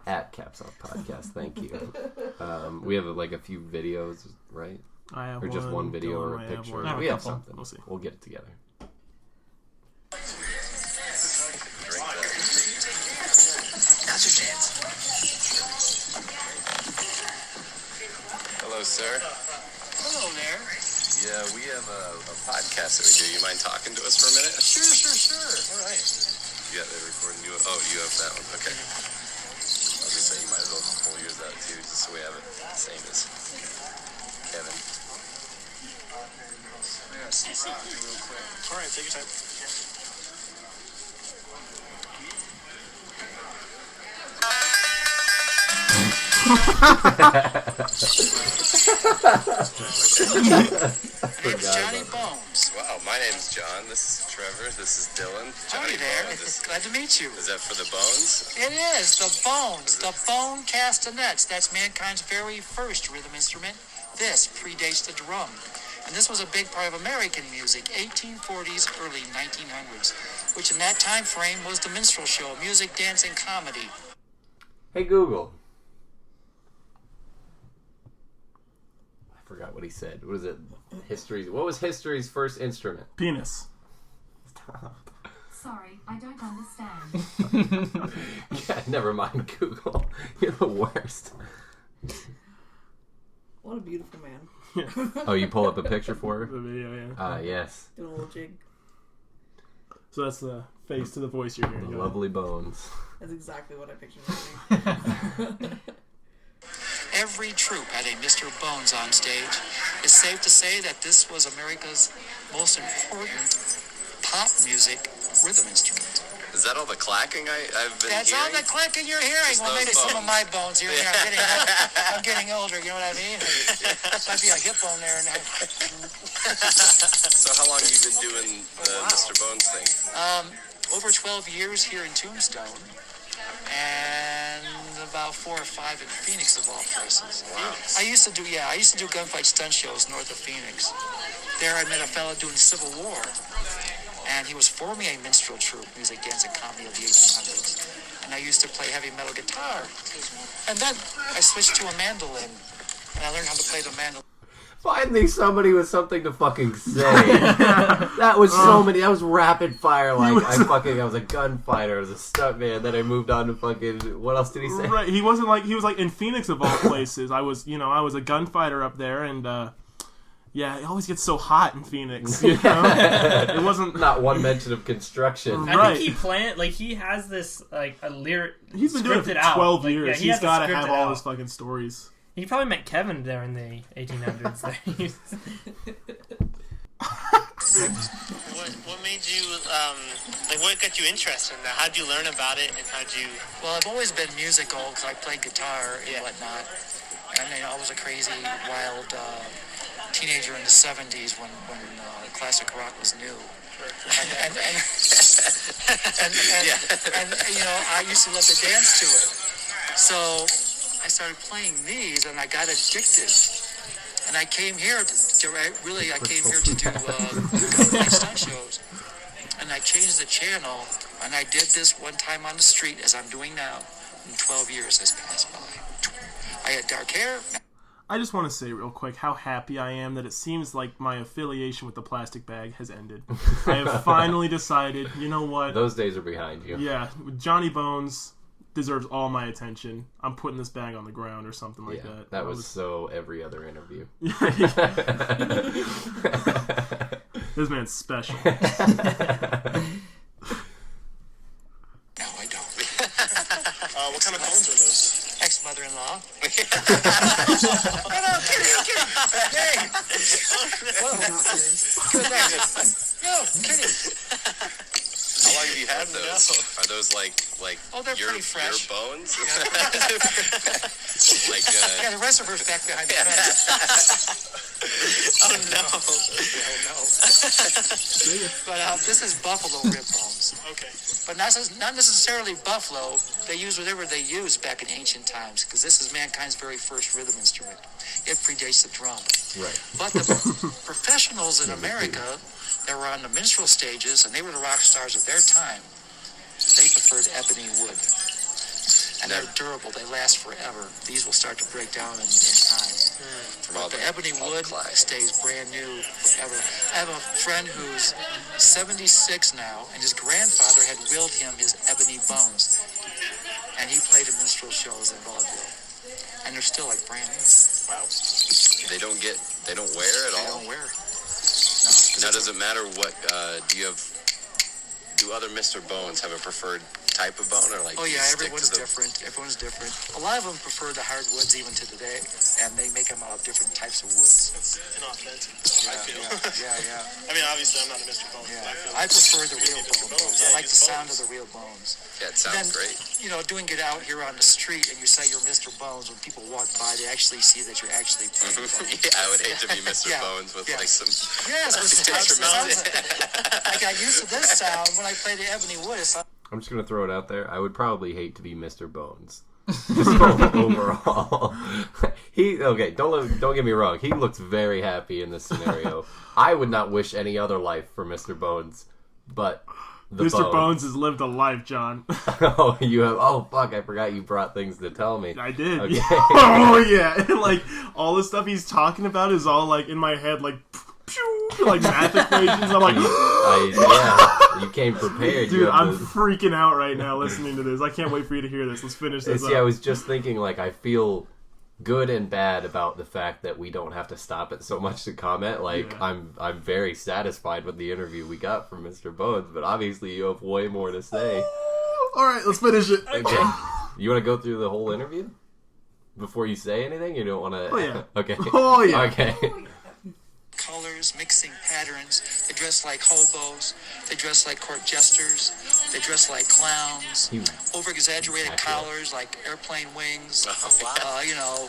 at Caps Off Podcast. Thank you. We have like a few videos, right? I have Or just one video Dylan or a might have picture. one. We have couple. something. We'll see. We'll get it together. Now's your chance. Hello, sir. Hello there. Yeah, we have a podcast that we do. You mind talking to us for a minute? Sure. All right. Yeah, they're recording you. Oh, you have that one. Okay. I was just saying you might as well pull yours out too, just so we have it the same as Kevin. I gotta see something real quick. All right, take your time. Name's Johnny Bones. Wow, my name's John. This is Trevor. This is Dylan. Howdy Johnny there. Bones. Glad to meet you. Is that for the bones? It is the bones, the bone castanets. That's mankind's very first rhythm instrument. This predates the drum. And this was a big part of American music, 1840s, early 1900s, which in that time frame was the minstrel show, music, dance, and comedy. Hey Google. I forgot what he said. What is it? What was history's first instrument? Penis. Sorry, I don't understand. Yeah, never mind Google. You're the worst. What a beautiful man. Oh, you pull up a picture for her? The video, yeah. Yes. Doing a little jig. So that's the face to the voice you're hearing. The lovely bones. That's exactly what I pictured. Every troupe had a Mr. Bones on stage. It's safe to say that this was America's most important pop music rhythm instrument. Is that all the clacking I've been That's hearing? all the clicking you're hearing. Just Well, those maybe some of bones. my bones here. I'm getting older, you know what I mean? Might be a hip bone there. So how long have you been doing the Mr. Bones thing? Over 12 years here in Tombstone, and about 4 or 5 in Phoenix, of all places. Wow. I used to do gunfight stunt shows north of Phoenix. There I met a fellow doing Civil War, and he was forming a minstrel troupe, music, dance, and comedy of the 1800s. And I used to play heavy metal guitar. And then I switched to a mandolin, and I learned how to play the mandolin. Finally, somebody with something to fucking say. That was so many. That was rapid fire. Like I was a gunfighter. I was a stuntman. Then I moved on to fucking. What else did he say? Right. He was like in Phoenix of all places. I was a gunfighter up there, and yeah, it always gets so hot in Phoenix. You know? It wasn't Not one mention of construction. Right. I think he planned, like, he has this, like, a lyric. He's been doing it for scripted out. 12 Like, years. yeah, he He's has it got to scripted have all out. his fucking stories. He probably met Kevin there in the 1800s. What made you, what got you interested in that? How'd you learn about it, and how'd you... Well, I've always been musical, because I played guitar and whatnot. And I was a crazy, wild teenager in the 70s when classic rock was new. And you know, I used to love to dance to it. So I started playing these, and I got addicted. And I came here to do gunfight stunt shows. And I changed the channel, and I did this one time on the street, as I'm doing now, and 12 years has passed by. I had dark hair. I just want to say real quick how happy I am that it seems like my affiliation with the plastic bag has ended. I have finally decided, you know what? Those days are behind you. Yeah, with Johnny Bones, deserves all my attention. I'm putting this bag on the ground or something like that. That was so every other interview. This man's special. No, I don't. What kind of bones are those? Ex-mother-in-law. No, kidding. Hey! No, kidding. How long have you had those? Are those like they're your pretty fresh. bones? Yeah, the rest of her's back behind the fence. Oh no. But this is buffalo rib bones. Okay. But not necessarily buffalo. They use whatever they used back in ancient times, because this is mankind's very first rhythm instrument. It predates the drum. Right. But the professionals in America that were on the minstrel stages, and they were the rock stars of their time, they preferred ebony wood. And they're durable. They last forever. These will start to break down in time. But the ebony wood stays brand new forever. I have a friend who's 76 now, and his grandfather had willed him his ebony bones. And he played in minstrel shows in vaudeville. And they're still like brand new. Wow. They don't wear at They all? don't wear. Now, does it matter what, do other Mr. Bones have a preferred type of bone, or like? Oh yeah, stick everyone's to the... different. Everyone's different. A lot of them prefer the hardwoods even to today, and they make them out of different types of woods. That's inauthentic, I feel. Yeah. I mean, obviously, I'm not a Mr. Bones. Yeah. But I prefer the real Mr. bones. Yeah, I like the sound of the real bones. Yeah, it sounds great. You know, doing it out here on the street and you say you're Mr. Bones, when people walk by, they actually see that you're actually playing bones. Yeah, I would hate to be Mr. Yeah. Bones with like some. Yes, I got used to this sound when I played the ebony wood. I'm just gonna throw it out there. I would probably hate to be Mr. Bones. Just overall, don't get me wrong. He looks very happy in this scenario. I would not wish any other life for Mr. Bones, but Mr. Bones has lived a life, John. Oh, you have. Oh, fuck! I forgot you brought things to tell me. I did. Okay. Oh yeah, and like all the stuff he's talking about is all like in my head, like math equations. I'm like, you came prepared, dude. I'm freaking out right now listening to this. I can't wait for you to hear this. Let's finish this. See, I was just thinking, like, I feel good and bad about the fact that we don't have to stop it so much to comment. Like, yeah. I'm very satisfied with the interview we got from Mr. Bones, but obviously you have way more to say. All right, let's finish it. Okay, you want to go through the whole interview before you say anything? You don't want to? Oh yeah. Okay. Oh yeah. Okay. Colors, mixing patterns. They dress like hobos. They dress like court jesters. They dress like clowns. Over-exaggerated collars like airplane wings.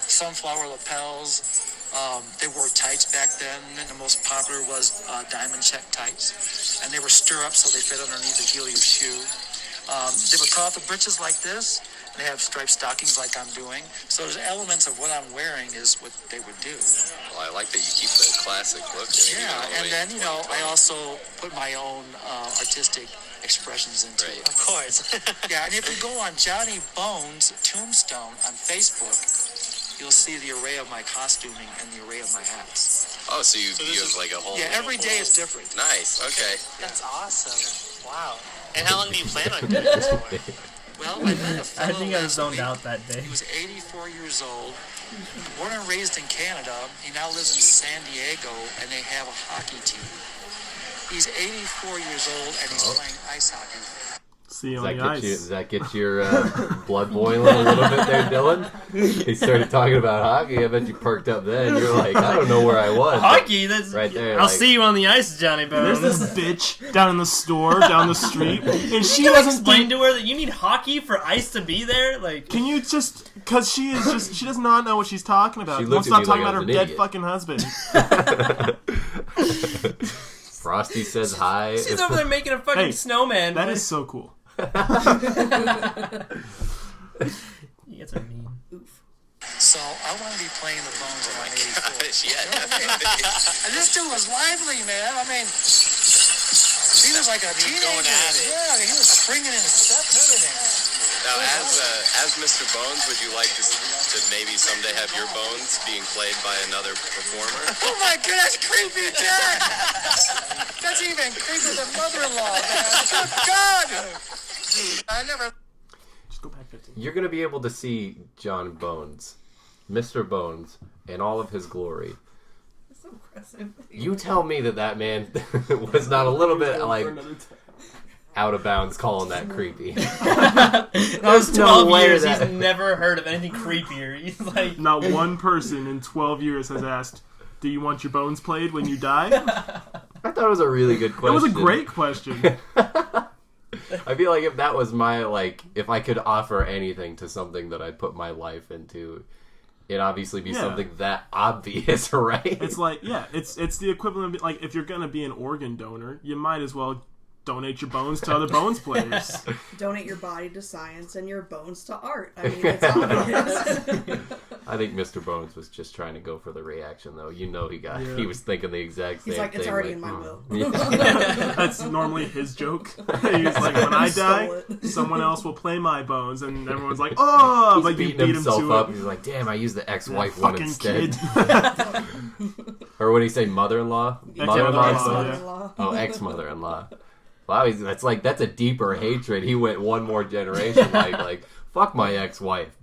Sunflower lapels. They wore tights back then, and the most popular was diamond check tights. And they were stirrups, so they fit underneath the heel of your shoe. They would cut off the breeches like this. They have striped stockings like I'm doing. So there's elements of what I'm wearing is what they would do. Well, I like that you keep the classic look. Yeah, and then, I also put my own artistic expressions into it. Of course. Yeah, and if you go on Johnny Bones Tombstone on Facebook, you'll see the array of my costuming and the array of my hats. Oh, so you have like a whole... Yeah, every day is different. Nice, okay. That's awesome. Wow. And how long do you plan on doing this for? Well, I met a fellow I think I was zoned out that day. He was 84 years old, born and raised in Canada. He now lives in San Diego, and they have a hockey team. He's 84 years old, and he's playing ice hockey. See you on the ice. Does that get your blood boiling a little bit there, Dylan? He started talking about hockey. I bet you perked up then. You're like, I don't know where I was. Hockey? That's right there. I'll see you on the ice, Johnny Bones. There's this bitch down in the store, down the street, and she doesn't doesn't explain to her that you need hockey for ice to be there. Like, can you just? Because she does not know what she's talking about. She Won't looked at stop me talking like I about was her an dead idiot. fucking husband. Frosty says hi. She's over there making a fucking snowman. That is so cool. You guys are mean. Oof. So I want to be playing the Bones when I'm 84. Yeah. And this dude was lively, man. I mean, he was like a teenager. Going at it. Yeah, he was springing in his step and everything. Now, as Mr. Bones, would you like to maybe someday have your bones being played by another performer? Oh my God, that's creepy, Jack! That's even creepier than mother-in-law, man. Good God! I never... Just go back 15 you're going to be able to see John Bones, Mr. Bones, in all of his glory. That's so impressive. You tell me that man was not a little bit like out of bounds calling that creepy. Those 12 years, that... he's never heard of anything creepier. He's like... Not one person in 12 years has asked, do you want your bones played when you die? I thought it was a really good question. It was a great question. I feel like if that was my, like, if I could offer anything to something that I'd put my life into, it'd obviously be something that obvious, right? It's like, it's the equivalent of, like, if you're going to be an organ donor, you might as well donate your bones to other bones players. Donate your body to science and your bones to art. I mean, it's obvious. I think Mr. Bones was just trying to go for the reaction, though. You know he was thinking the exact same thing. He's like, it's already in my will. That's normally his joke. He's like, when I die, someone else will play my bones, and everyone's like, oh! He's like, beating you beat himself him to up. it. He's like, damn, I used the ex-wife one instead. Or what did he say, mother-in-law? Mother-in-law. Oh, ex-mother-in-law. Wow, that's a deeper hatred. He went one more generation, like fuck my ex-wife,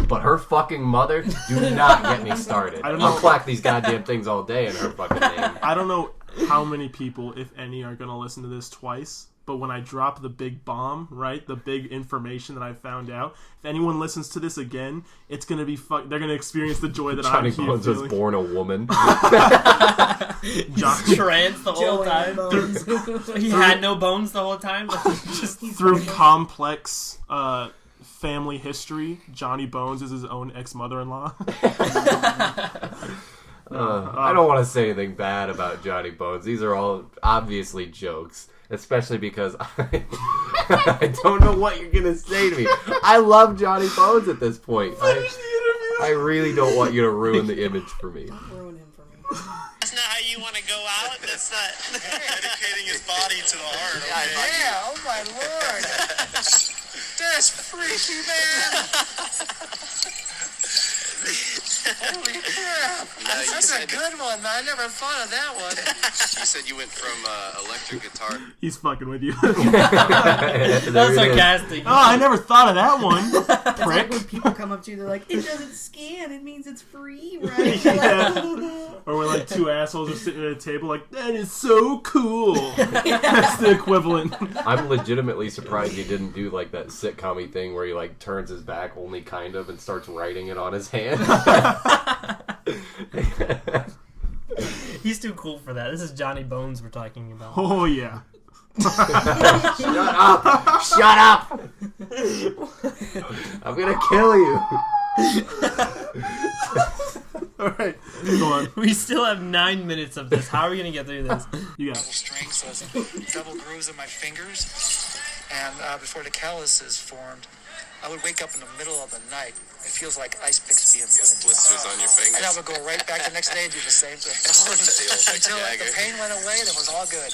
but her fucking mother. Do not get me started. I'll clack these goddamn things all day in her fucking name. I don't know how many people, if any, are gonna listen to this twice. But when I drop the big bomb, right, the big information that I found out, if anyone listens to this again, it's gonna be they're gonna experience the joy that Johnny I'm feeling. Bones was born a woman. Trans the whole time. He had no bones the whole time. Just through complex family history, Johnny Bones is his own ex-mother-in-law. I don't want to say anything bad about Johnny Bones. These are all obviously jokes. Especially because I don't know what you're going to say to me. I love Johnny Bones at this point. I really don't want you to ruin the image for me. Ruin him for me. That's not how you want to go out. That's not dedicating his body to the art. Okay? Yeah, oh my lord. That's freaky, man. Holy crap. That's a good one, man. I never thought of that one. You said you went from electric guitar. He's fucking with you. That's sarcastic. Oh, I never thought of that one. It's like when people come up to you, they're like, it doesn't scan, it means it's free, right? Or when like two assholes are sitting at a table like, that is so cool. That's the equivalent. I'm legitimately surprised he didn't do like that sitcom-y thing where he like turns his back only kind of and starts writing it on his hand. He's too cool for that. This is Johnny Bones we're talking about. Oh yeah. Shut up! Shut up! I'm gonna kill you. Alright, go on. We still have 9 minutes of this. How are we gonna get through this? You got Double strings, so it's double grooves in my fingers. And before the callus is formed, I would wake up in the middle of the night. It feels like ice picks being put into Blisters on your fingers. And I would go right back the next day and do the same thing. Until the pain went away and it was all good.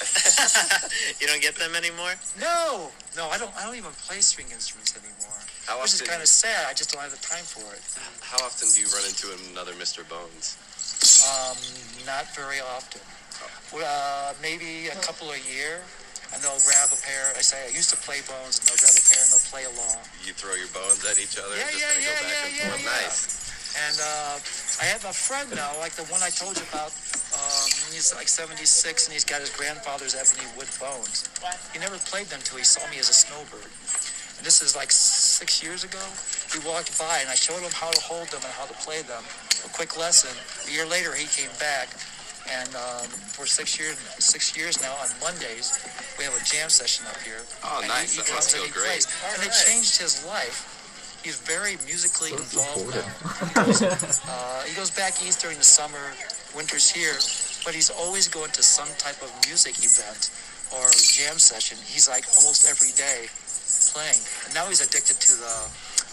You don't get them anymore? No, I don't even play string instruments anymore. Which is kind of sad. I just don't have the time for it. How often do you run into another Mr. Bones? Not very often. Maybe a couple a year. And they'll grab a pair. I used to play bones, and they'll grab a pair and they'll play along. You throw your bones at each other Yeah, and just go back and forth. Nice. And I have a friend now, like the one I told you about. He's like 76, and he's got his grandfather's ebony wood bones. He never played them till he saw me as a snowbird. And this is like 6 years ago. He walked by, and I showed him how to hold them and how to play them. A quick lesson. A year later, he came back. And for 6 years now, on Mondays, we have a jam session up here. Oh, nice. That must feel great. And it changed his life. He's very musically involved now. He goes back east during the summer, winters here, but he's always going to some type of music event or jam session. He's like almost every day playing. And now he's addicted to the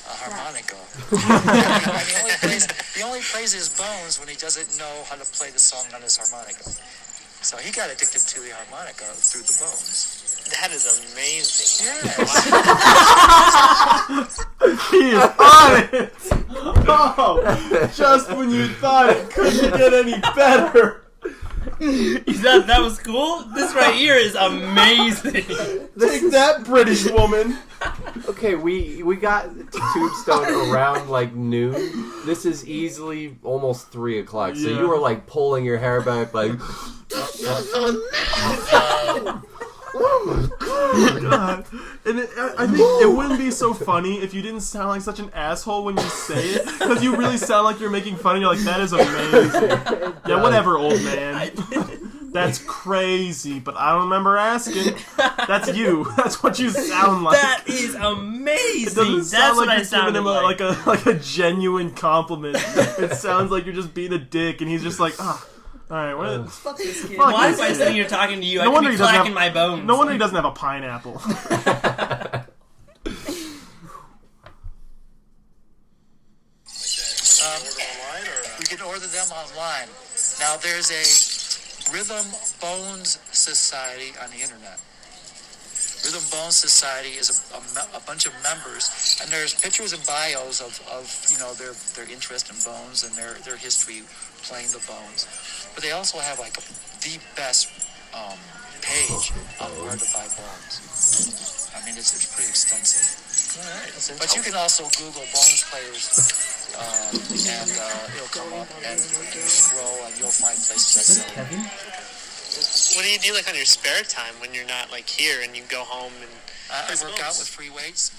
harmonica. He only plays his bones when he doesn't know how to play the song on his harmonica. So he got addicted to the harmonica through the bones. That is amazing. Yes. He is on it! Oh, just when you thought it couldn't get any better. That was cool? This right here is amazing. Take that, British woman. Okay, we got to Tombstone around like noon. This is easily almost 3 o'clock. So you were like pulling your hair back, like. Oh my god. And I think it wouldn't be so funny if you didn't sound like such an asshole when you say it, because you really sound like you're making fun and you're like, that is amazing. Yeah, whatever, old man. That's crazy, but I don't remember asking. That's you. That's what you sound like. That is amazing. It doesn't That's sound what like I you're giving sounded him like a genuine compliment. It sounds like you're just being a dick, and he's just like, alright, what? Fuck this kid. Why am I sitting here talking to you? I could be clacking my bones. No wonder he doesn't have a pineapple. We can order them online. Now there's a Rhythm Bones Society on the internet. Rhythm Bones Society is a bunch of members, and there's pictures and bios of their interest in bones and their history playing the bones. But they also have like the best page on where to buy bones. I mean, it's pretty extensive. All right. But you can also Google bones players, and it'll come up, and you scroll, and you'll find places that sell it. What do you do like on your spare time when you're not like here and you go home and I work out with free weights.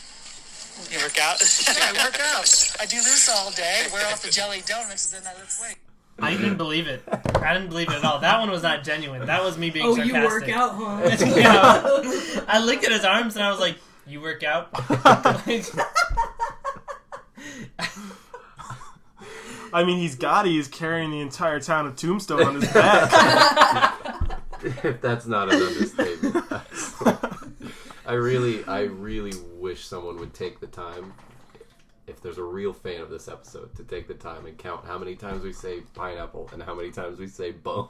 You work out? Yeah, I work out. I do this all day, wear off the jelly donuts, and then I lift weight. I didn't believe it. I didn't believe it at all. That one was not genuine. That was me being sarcastic. You work out, huh? Yeah. I looked at his arms and I was like, you work out? I mean, he's carrying the entire town of Tombstone on his back. If that's not an understatement. I really wish someone would take the time, if there's a real fan of this episode, to take the time and count how many times we say pineapple and how many times we say bone.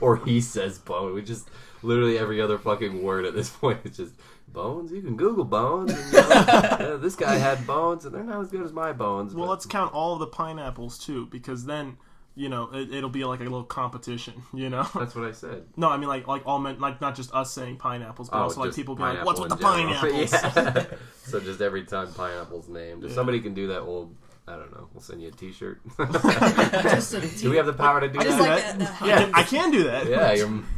Or he says bone. We just, literally every other fucking word at this point is just, bones? You can Google bones. And, this guy had bones, and they're not as good as my bones. Well, let's count all of the pineapples, too, because then, it'll be like a little competition, That's what I said. No, I mean, like all men, like, not just us saying pineapples, but also, like, people being like, what's with the general. pineapples? Yeah. So just every time pineapple's named. If somebody can do that, I don't know. We'll send you a T-shirt. Do we have the power to do that? Yeah, I can do that. Yeah,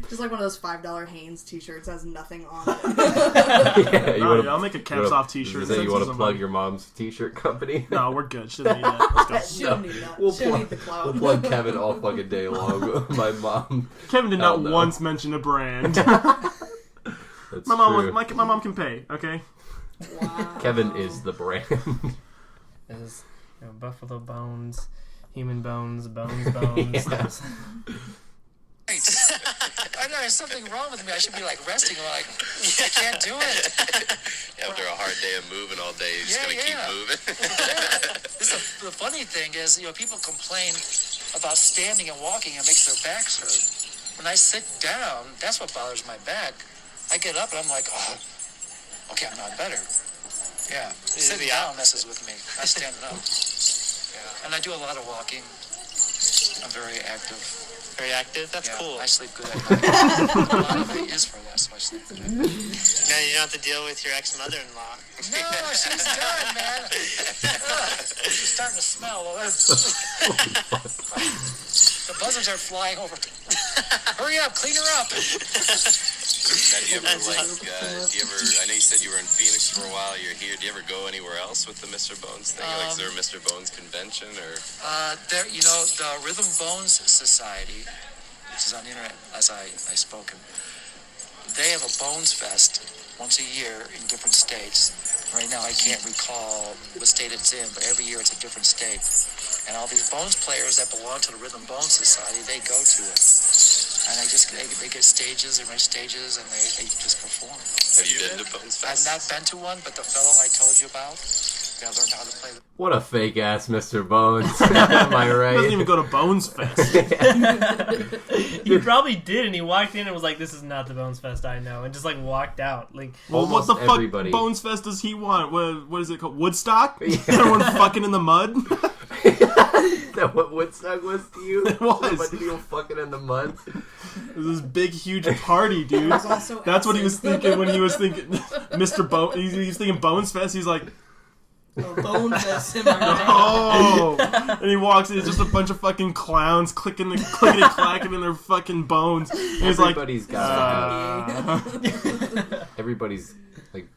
just like one of those $5 Hanes T-shirts has nothing on it. I'll make a caps off T-shirt. You want to plug your mom's T-shirt company? No, we're good. She doesn't need that. Let's go. She don't need that. She don't need the clout. We'll plug Kevin all fucking day long. My mom. Kevin did not once mention a brand. That's true. My mom can pay. Okay. Wow. Kevin is the brand. There's buffalo bones, human bones, bones. I know there's something wrong with me. I should be like resting. Like I can't do it. After a hard day of moving all day, you're just gonna keep moving. The funny thing is, people complain about standing and walking. It makes their backs hurt. When I sit down, that's what bothers my back. I get up and I'm like, oh, okay, I'm not better. Yeah, sitting down messes with me. I stand up. Yeah, and I do a lot of walking. I'm very active. Very active? That's cool. I sleep good at night. A lot of it is for that, so I sleep good at night. Now you don't have to deal with your ex-mother-in-law. No, she's done, man. She's starting to smell. The buzzards are flying over. Hurry up, clean her up. Now, do you ever I know you said you were in Phoenix for a while, you're here. Do you ever go anywhere else with the Mr. Bones thing? Is there a Mr. Bones convention or? The Rhythm Bones Society, which is on the internet, as I spoken, they have a Bones Fest once a year in different states. Right now I can't recall what state it's in, but every year it's a different state. And all these bones players that belong to the Rhythm Bones Society, they go to it. And they get stages, they rent stages, and they just perform. Have you been to Bones Fest? I've not been to one, but the fellow I told you about, I learned how to play. What a fake ass Mr. Bones. Am I right? He doesn't even go to Bones Fest. He probably did, and he walked in and was like, "This is not the Bones Fest I know," and just like walked out. Like, well, what the fuck Bones Fest does he want? What is it called? Woodstock? Yeah. Everyone fucking in the mud. Is that what Woodstock was to you? It was. But people fucking in the mud. It was this big, huge party, dude. also That's what he was acid. thinking when he was thinking Mr. Bone. He was thinking Bones Fest. He's like, Bone Fest in my mind. oh! And he walks in, it's just a bunch of fucking clowns clicking and clacking in their fucking bones. And he's Everybody's like, everybody's like,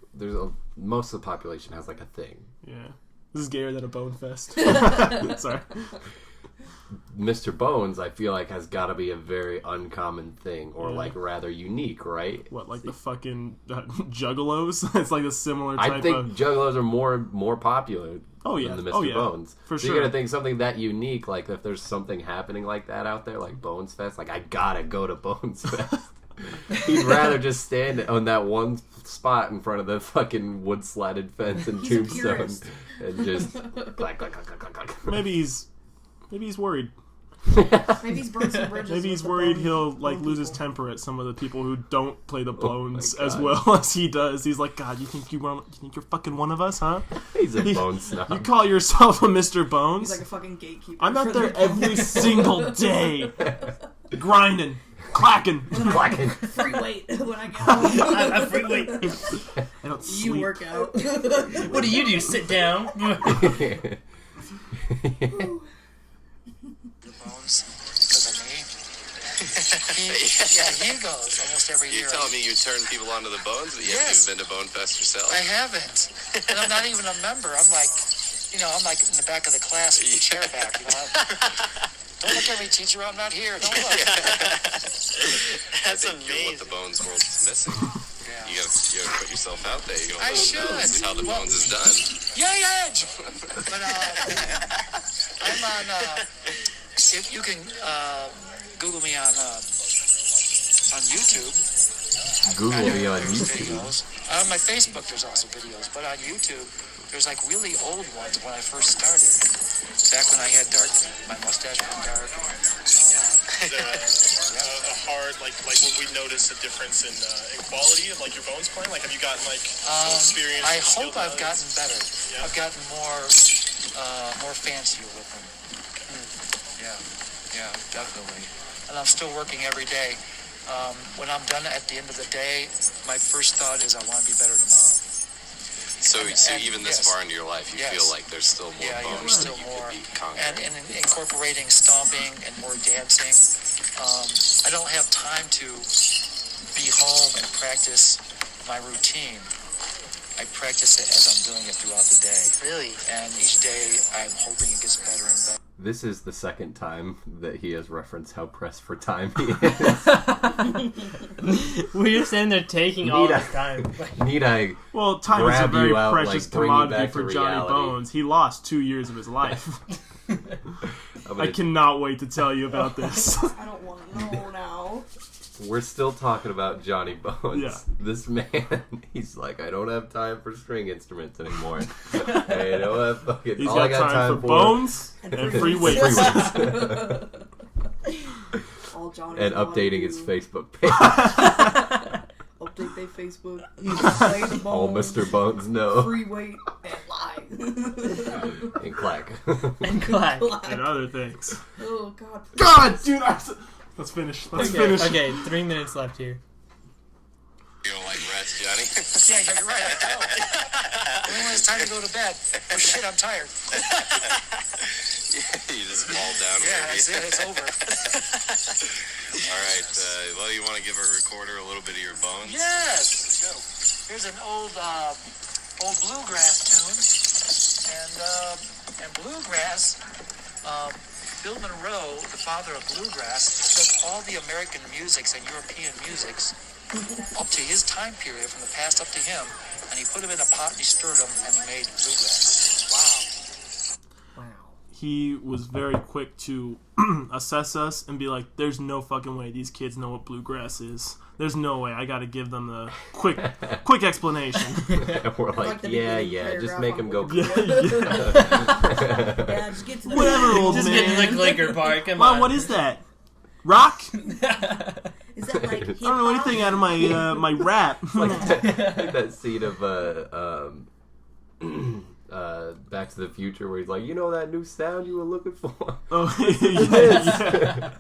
most of the population has like a thing. yeah. This is gayer than a Bone Fest. Sorry. Mr. Bones, I feel like, has got to be a very uncommon thing, or like rather unique, right? What, like the fucking Juggalos? It's like a similar type I think of... Juggalos are more popular than the Mr. Bones. For so sure. you gotta think something that unique, like if there's something happening like that out there, like Bones Fest, like I gotta go to Bones Fest. He'd rather just stand on that one spot in front of the fucking wood-slatted fence in Tombstone and just clack, clack, clack, clack, clack. Maybe he's worried. Maybe he's burned some bridges. Maybe he's with the worried bone- he'll bone like lose his people. temper at some of the people who don't play the bones my as God. well as he does. He's like, God, you think you're fucking one of us, huh? He's a bone snob. You call yourself a Mr. Bones? He's like a fucking gatekeeper. I'm out for there the every bones. single day, grinding, clacking. Free weight when I get home. I free weight. I don't You sleep. work out. What do you do? Sit down. The Bones, because of me. He goes almost every You year. telling me you turn people onto the Bones, but you haven't Yes. even been to Bone Fest yourself? I haven't. And I'm not even a member. I'm like in the back of the class with the chair back, Don't look at me, teacher. I'm not here. Don't look. That's amazing. What the Bones world is missing. Yeah. You gotta put yourself out there. You I gotta should. This is how the Bones is done. Yeah, Edge. But I'm on. If you can Google me on YouTube. Google me on There's YouTube. videos. On my Facebook, there's also videos, but on YouTube, there's like really old ones when I first started. Back when I had my mustache was dark. And all that. Is there a hard, like when we notice a difference in quality of like your bones playing? Like, have you gotten like experience? I with hope skill I've levels? gotten better. Yeah. I've gotten more fancier with them. Yeah, definitely. And I'm still working every day. When I'm done at the end of the day, my first thought is I want to be better tomorrow. So And even this yes. far into your life, you Yes. feel like there's still more Yeah, Bones there's still that you more. could be conquering. And incorporating stomping and more dancing. I don't have time to be home and practice my routine. I practice it as I'm doing it throughout the day. Really? And each day I'm hoping it gets better and better. This is the second time that he has referenced how pressed for time he is. We're standing there taking all this time. Need I Well, time is a grab very you out, precious like, bring you commodity back for to Johnny reality? Bones. He lost 2 years of his life. I cannot wait to tell you about this. I don't want to know now. We're still talking about Johnny Bones. Yeah. This man, he's like, I don't have time for string instruments anymore. I don't have fucking. He's all got I got time for bones and free weights. All Johnny And wanna updating do. his Facebook page. Update their Facebook. Play the All Bones, Mr. Bones know. Free weight and lie. And clack. And clack. And other things. Oh God. God, dude. Let's finish. Let's finish. Okay, 3 minutes left here. You don't like rats, Johnny? Yeah, you're right. I don't. When it's time to go to bed. Oh shit, I'm tired. You just fall down. Yeah, maybe. that's it. It's over. All right. Well, you want to give our recorder a little bit of your bones? Yes. Here's an old bluegrass tune, and bluegrass. Bill Monroe, the father of bluegrass, took all the American musics and European musics up to his time period, from the past up to him, and he put them in a pot and he stirred them and he made bluegrass. Wow. He was very quick to assess us and be like, there's no fucking way these kids know what bluegrass is. There's no way. I gotta give them the quick explanation. We're like, the yeah, beginning just paragraph make on him go. Wikipedia. Yeah, just get to the Whatever, old Just man. get to the clicker part. Come Wow, on. what is that? Rock? Is that like hip I don't know anything out of my my rap. Like that scene of Back to the Future, where he's like, you know that new sound you were looking for? Oh, yeah.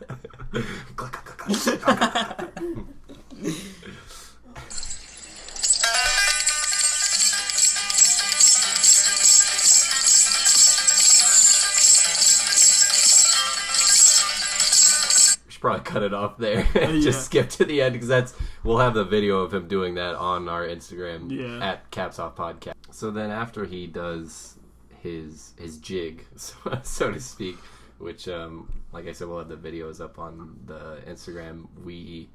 Probably cut it off there and just skip to the end, because we'll have the video of him doing that on our Instagram at Caps Off Podcast. So then after he does his jig, so to speak, which like I said, we'll have the videos up on the Instagram. We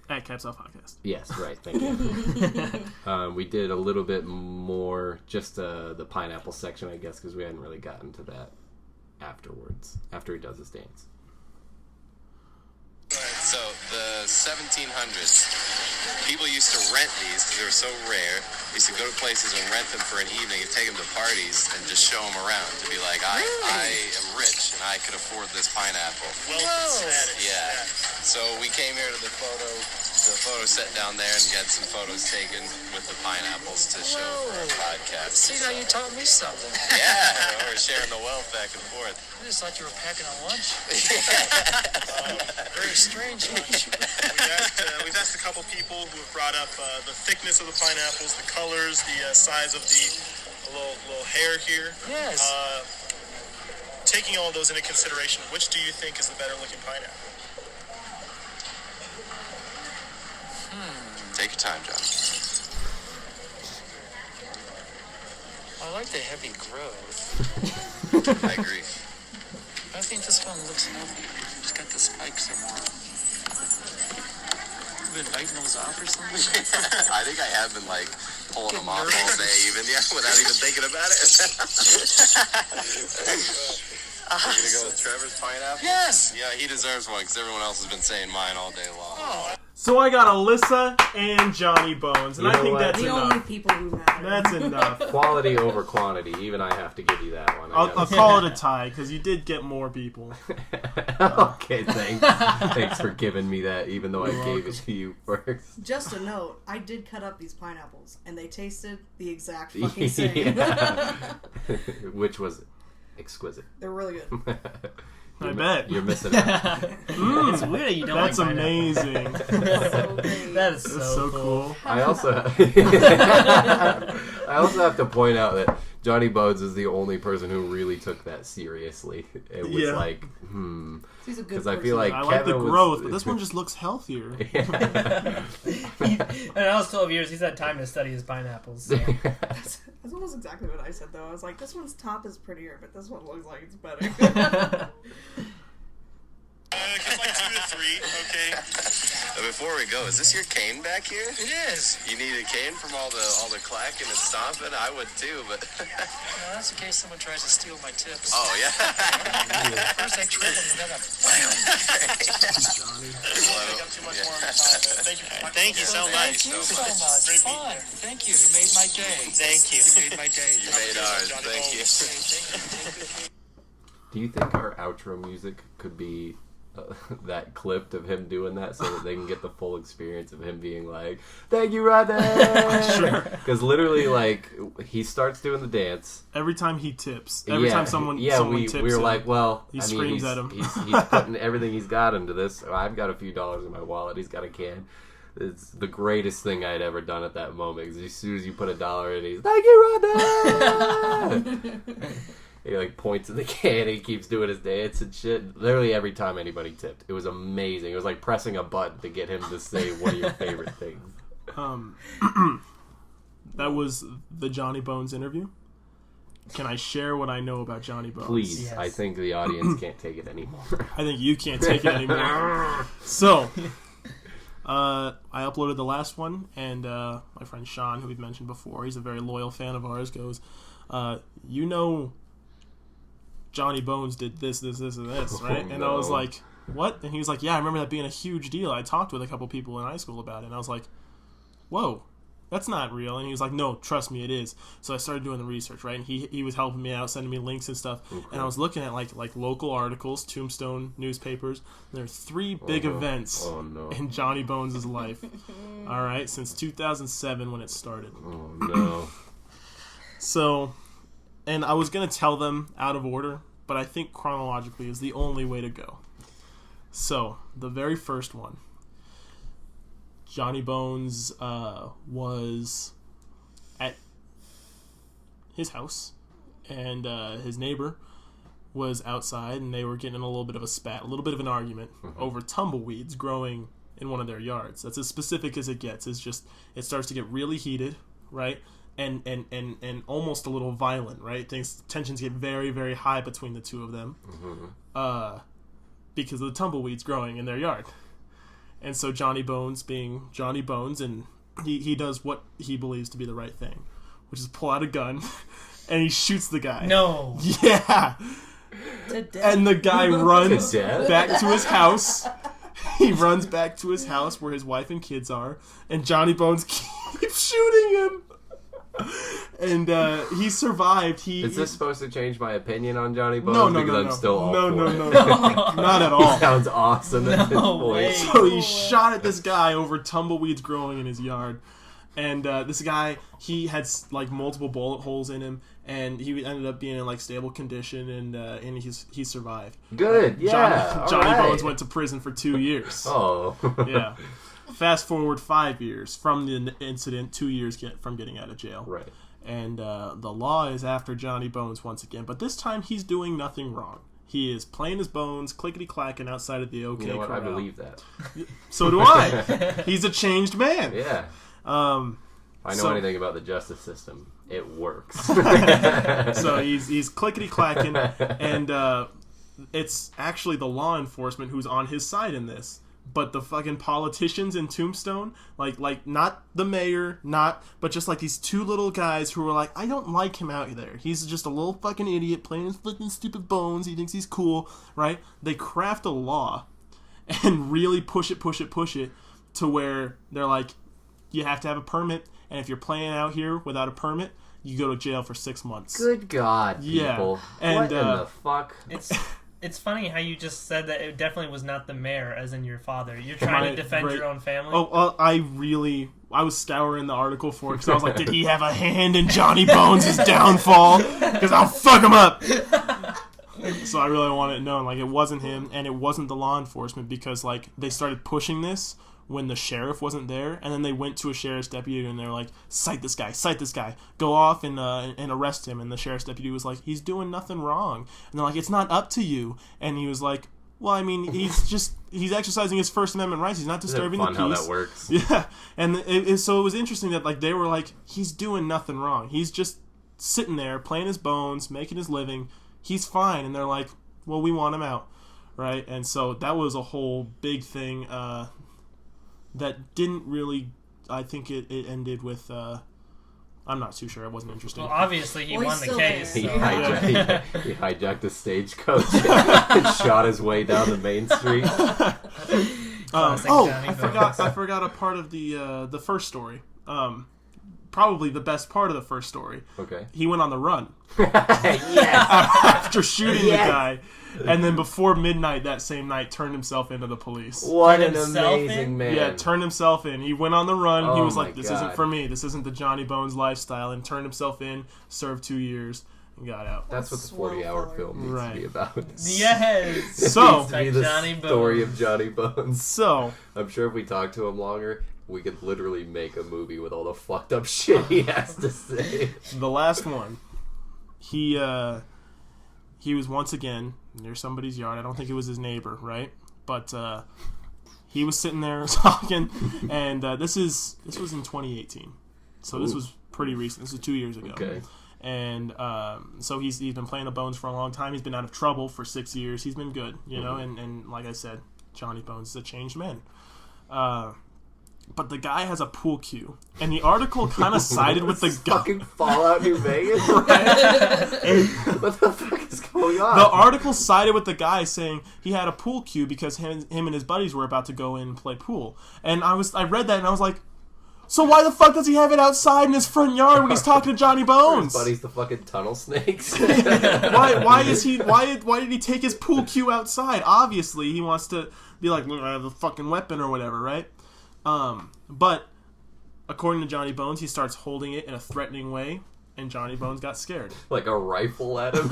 at Caps Off Podcast. Yes, right. Thank you. We did a little bit more, just the pineapple section, I guess, because we hadn't really gotten to that afterwards. After he does his dance. So the 1700s, people used to rent these because they were so rare. They used to go to places and rent them for an evening and take them to parties and just show them around to be like, I am rich and I could afford this pineapple. Yeah. So we came here to the photo set down there and got some photos taken with the pineapples to show for our podcast. See, now you taught me something. Yeah, we're sharing the wealth back and forth. I just thought you were packing a lunch. Very strange lunch. We've asked a couple people who have brought up the thickness of the pineapples, the colors, the size of the little hair here. Yes. Taking all of those into consideration, which do you think is the better looking pineapple? Take your time, John. I like the heavy growth. I agree. I think this one looks healthy. It's got the spikes in more. You've been biting those off or something? I think I have been pulling them off all day, without even thinking about it. We're gonna go with Trevor's pineapple? Yes! Yeah, he deserves one because everyone else has been saying mine all day long. Oh. So I got Alyssa and Johnny Bones, and I think that's the enough. only people who matter. That's enough. Quality over quantity. Even I have to give you that one. I'll call it a tie, because you did get more people. Okay, thanks. Thanks for giving me that, even though I gave it to you first. Just a note, I did cut up these pineapples, and they tasted the exact fucking same. Which was exquisite. They're really good. I bet. You're missing out. It's weird you don't That's like amazing. That is so cool. I also have to point out that Johnny Bones is the only person who really took that seriously. It was He's a good because I feel like I Kevin like the was, growth, but this one just looks healthier. In almost 12 years, he's had time to study his pineapples. So. That's almost exactly what I said, though. I was like, this one's top is prettier, but this one looks like it's better. It's like 2 to 3, okay. Before we go, is this your cane back here? It is. You need a cane from all the clacking and stomping? I would too, but... No, that's in case someone tries to steal my tips. Oh, yeah. First I trip and then I Thank you so much. Thank you so much. Fun. Thank you. You made my day. Thank you. You made my day. You made ours. Thank you. Do you think our outro music could be that clipped of him doing that so that they can get the full experience of him being like, thank you, right there? Sure. Because literally, he starts doing the dance. Every time he tips. Every time someone tips we were him, like, well, he screams at him. He's putting everything he's got into this. I've got a few dollars in my wallet. He's got a can. It's the greatest thing I'd ever done at that moment. Because as soon as you put $1 in, he's, thank you, right there! He points at the can and he keeps doing his dance and shit. Literally every time anybody tipped. It was amazing. It was like pressing a button to get him to say one of your favorite things. That was the Johnny Bones interview. Can I share what I know about Johnny Bones? Please. Yes. I think the audience can't take it anymore. I think you can't take it anymore. So, I uploaded the last one, and my friend Sean, who we've mentioned before, he's a very loyal fan of ours, goes, Johnny Bones did this, and this, right? And I was like, what? And he was like, yeah, I remember that being a huge deal. I talked with a couple people in high school about it, and I was like, whoa, that's not real. And he was like, no, trust me, it is. So I started doing the research, right? And he was helping me out, sending me links and stuff. Okay. And I was looking at like local articles, Tombstone newspapers. And there are 3 big events in Johnny Bones' life. All right, since 2007 when it started. Oh no. So and I was going to tell them out of order, but I think chronologically is the only way to go. So, the very first one. Johnny Bones was at his house, and his neighbor was outside, and they were getting in a little bit of a spat, a little bit of an argument over tumbleweeds growing in one of their yards. That's as specific as it gets. It's just, it starts to get really heated, right? And almost a little violent, right? Tensions get very, very high between the two of them because of the tumbleweeds growing in their yard. And so Johnny Bones being Johnny Bones, and he does what he believes to be the right thing, which is pull out a gun, and he shoots the guy. No. Yeah. And the guy runs back to his house. He runs back to his house where his wife and kids are, and Johnny Bones keeps shooting him. And he survived. Is this supposed to change my opinion on Johnny Bones? No, because I'm still all no, for it. Not at all. He sounds awesome at this point. So he shot at this guy over tumbleweeds growing in his yard. And this guy, he had like multiple bullet holes in him, and he ended up being in like stable condition, and he survived. Good, yeah. Johnny Bones went to prison for 2 years. Oh, yeah. Fast forward 5 years from the incident, 2 years from getting out of jail. Right. And the law is after Johnny Bones once again, but this time he's doing nothing wrong. He is playing his bones, clickety-clacking outside of the OK You know what? Corral. I believe that. So do I. He's a changed man. Yeah. I know anything about the justice system. It works. So he's clickety-clacking, and it's actually the law enforcement who's on his side in this. But the fucking politicians in Tombstone, like not the mayor, but just like these two little guys who were like, I don't like him out there. He's just a little fucking idiot playing his fucking stupid bones. He thinks he's cool, right? They craft a law and really push it to where they're like, you have to have a permit, and if you're playing out here without a permit, you go to jail for 6 months. Good God, people. Yeah. What in the fuck? It's funny how you just said that it definitely was not the mayor, as in your father. You're trying to defend your own family? Oh, I was scouring the article for it, because I was like, did he have a hand in Johnny Bones' downfall? Because I'll fuck him up! So I really wanted it known, like, it wasn't him, and it wasn't the law enforcement, because, like, they started pushing this when the sheriff wasn't there, and then they went to a sheriff's deputy and they're like, cite this guy, go off and arrest him. And the sheriff's deputy was like, he's doing nothing wrong. And they're like, it's not up to you. And he was like, well, I mean, he's exercising his First Amendment rights. He's not disturbing the peace. How that works. Yeah, and so it was interesting that like they were like, he's doing nothing wrong. He's just sitting there playing his bones, making his living. He's fine. And they're like, well, we want him out, right? And so that was a whole big thing. That didn't really. I think it ended with. I'm not too sure. It wasn't interesting. Well, obviously he won the case. He hijacked a stagecoach and shot his way down the main street. I forgot a part of the first story. Probably the best part of the first story. Okay. He went on the run. Yes. After shooting the guy. And then before midnight that same night, turned himself into the police. What an amazing man. Yeah, turned himself in. He went on the run. Oh, he was like, this God. isn't for me. This isn't the Johnny Bones lifestyle. And turned himself in, served 2 years, and got out. That's what the 40-hour film needs to be about. Yes. It So, needs to be the story of Johnny Bones. So, I'm sure if we talk to him longer, we could literally make a movie with all the fucked up shit he has to say. The last one. He was once again near somebody's yard. I don't think it was his neighbor, right? But he was sitting there talking, and this was in 2018, so this was pretty recent. This was 2 years ago. Okay. And so he's been playing the bones for a long time. He's been out of trouble for 6 years. He's been good, you know. And like I said, Johnny Bones is a changed man. But the guy has a pool cue, and the article kind of sided with the guy. Fucking Fallout New Vegas. What the fuck is going on? The article sided with the guy saying he had a pool cue because him and his buddies were about to go in and play pool. And I read that and I was like, so why the fuck does he have it outside in his front yard when he's talking to Johnny Bones? His buddies, the fucking tunnel snakes. Why did he take his pool cue outside? Obviously, he wants to be like, look, I have a fucking weapon or whatever, right? But according to Johnny Bones, he starts holding it in a threatening way, And Johnny Bones got scared. Like a rifle at him?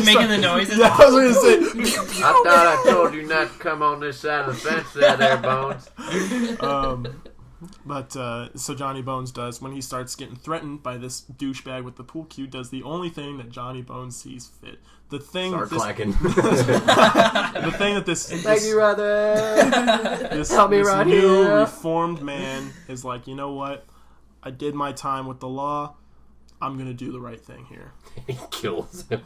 Making the noises. Yeah, I was going to say. I thought I told you not to come on this side of the fence there, Bones. So Johnny Bones does, when he starts getting threatened by this douchebag with the pool cue, does the only thing that Johnny Bones sees fit. The thing Start that clacking. the thing that Thank you, brother. This Help me right new here. reformed man is like, you know what? I did my time with the law. I'm going to do the right thing here. He kills him.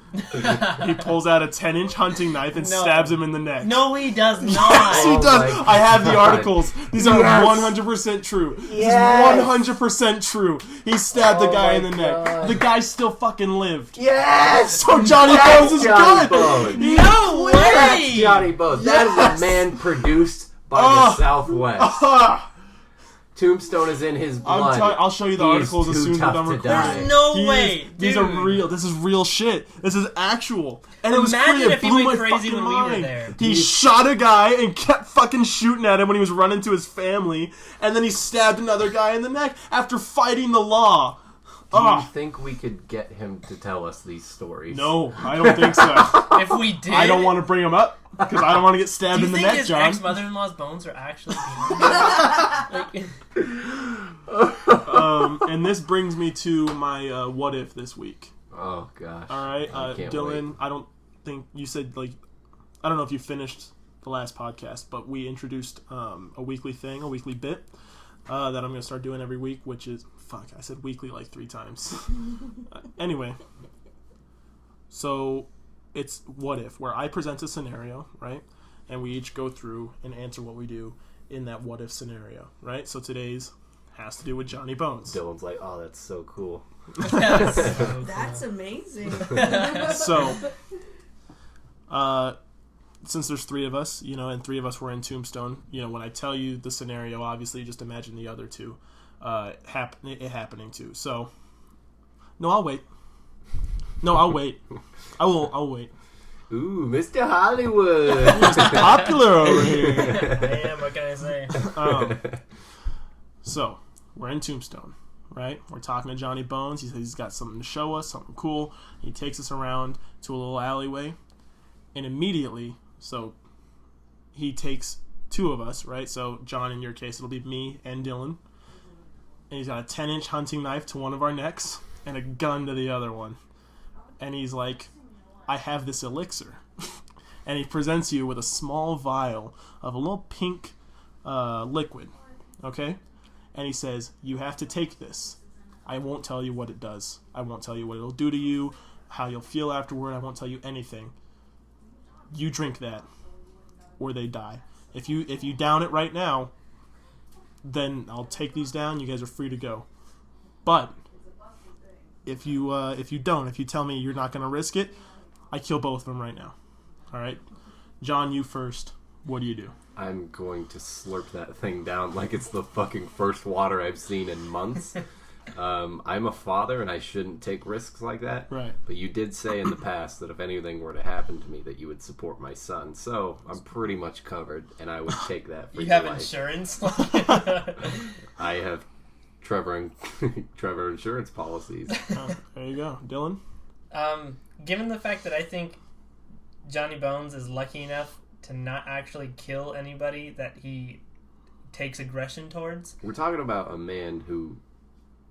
He pulls out a 10-inch hunting knife and stabs him in the neck. No, he does not. Yes, he does. my I have the God. articles. These are 100% true. Yes. This is 100% true. He stabbed the guy in the neck. God. The guy still fucking lived. Yes! So Johnny Bones is Johnny good. Bones. No way! That's Johnny Bones. That is a man produced by the Southwest. Tombstone is in his blood. I'll show you the He is articles as too soon as we're tough done to recording. die. There's no He way, is- These are dude. real. This is real shit. This is actual. And it was Imagine free. It if he blew went my crazy fucking when we were mind. there. He shot a guy and kept fucking shooting at him when he was running to his family, and then he stabbed another guy in the neck after fighting the law. Do you think we could get him to tell us these stories? No, I don't think so. If we did, I don't want to bring him up because I don't want to get Do stabbed you in the think neck, his John. ex-mother-in-law's bones are actually behind him? And this brings me to my what if this week. Oh gosh. All right, I can't Dylan. wait. I don't think you said I don't know if you finished the last podcast, but we introduced a weekly thing, a weekly bit that I'm going to start doing every week, which is I said weekly like 3 times. Anyway, so it's what if, where I present a scenario, right, and we each go through and answer what we do in that what if scenario, right? So today's has to do with Johnny Bones. Dylan's like, oh, that's so cool. That's amazing. So, since there's 3 of us, and 3 of us were in Tombstone, when I tell you the scenario, obviously just imagine the other 2 it happening too. So, no, I'll wait. I'll wait. I'll wait. Ooh, Mr. Hollywood. Mr. Popular over here. Damn, what can I say? So, we're in Tombstone, right? We're talking to Johnny Bones. He says he's got something to show us, something cool. He takes us around to a little alleyway. And immediately, so he takes 2 of us, right? So, John, in your case, it'll be me and Dylan. And he's got a 10-inch hunting knife to one of our necks and a gun to the other one. And he's like, I have this elixir. And he presents you with a small vial of a little pink liquid, okay? And he says, you have to take this. I won't tell you what it does. I won't tell you what it'll do to you, how you'll feel afterward. I won't tell you anything. You drink that, or they die. If you down it right now, then I'll take these down. You guys are free to go. But if you don't, if you tell me you're not going to risk it, I kill both of them right now. All right, John, you first. What do you do? I'm going to slurp that thing down like it's the fucking first water I've seen in months. I'm a father and I shouldn't take risks like that. Right. But you did say in the past that if anything were to happen to me that you would support my son. So I'm pretty much covered and I would take that for You your have life. insurance? I have Trevor insurance policies. Oh, there you go. Dylan? Given the fact that I think Johnny Bones is lucky enough to not actually kill anybody that he takes aggression towards. We're talking about a man who,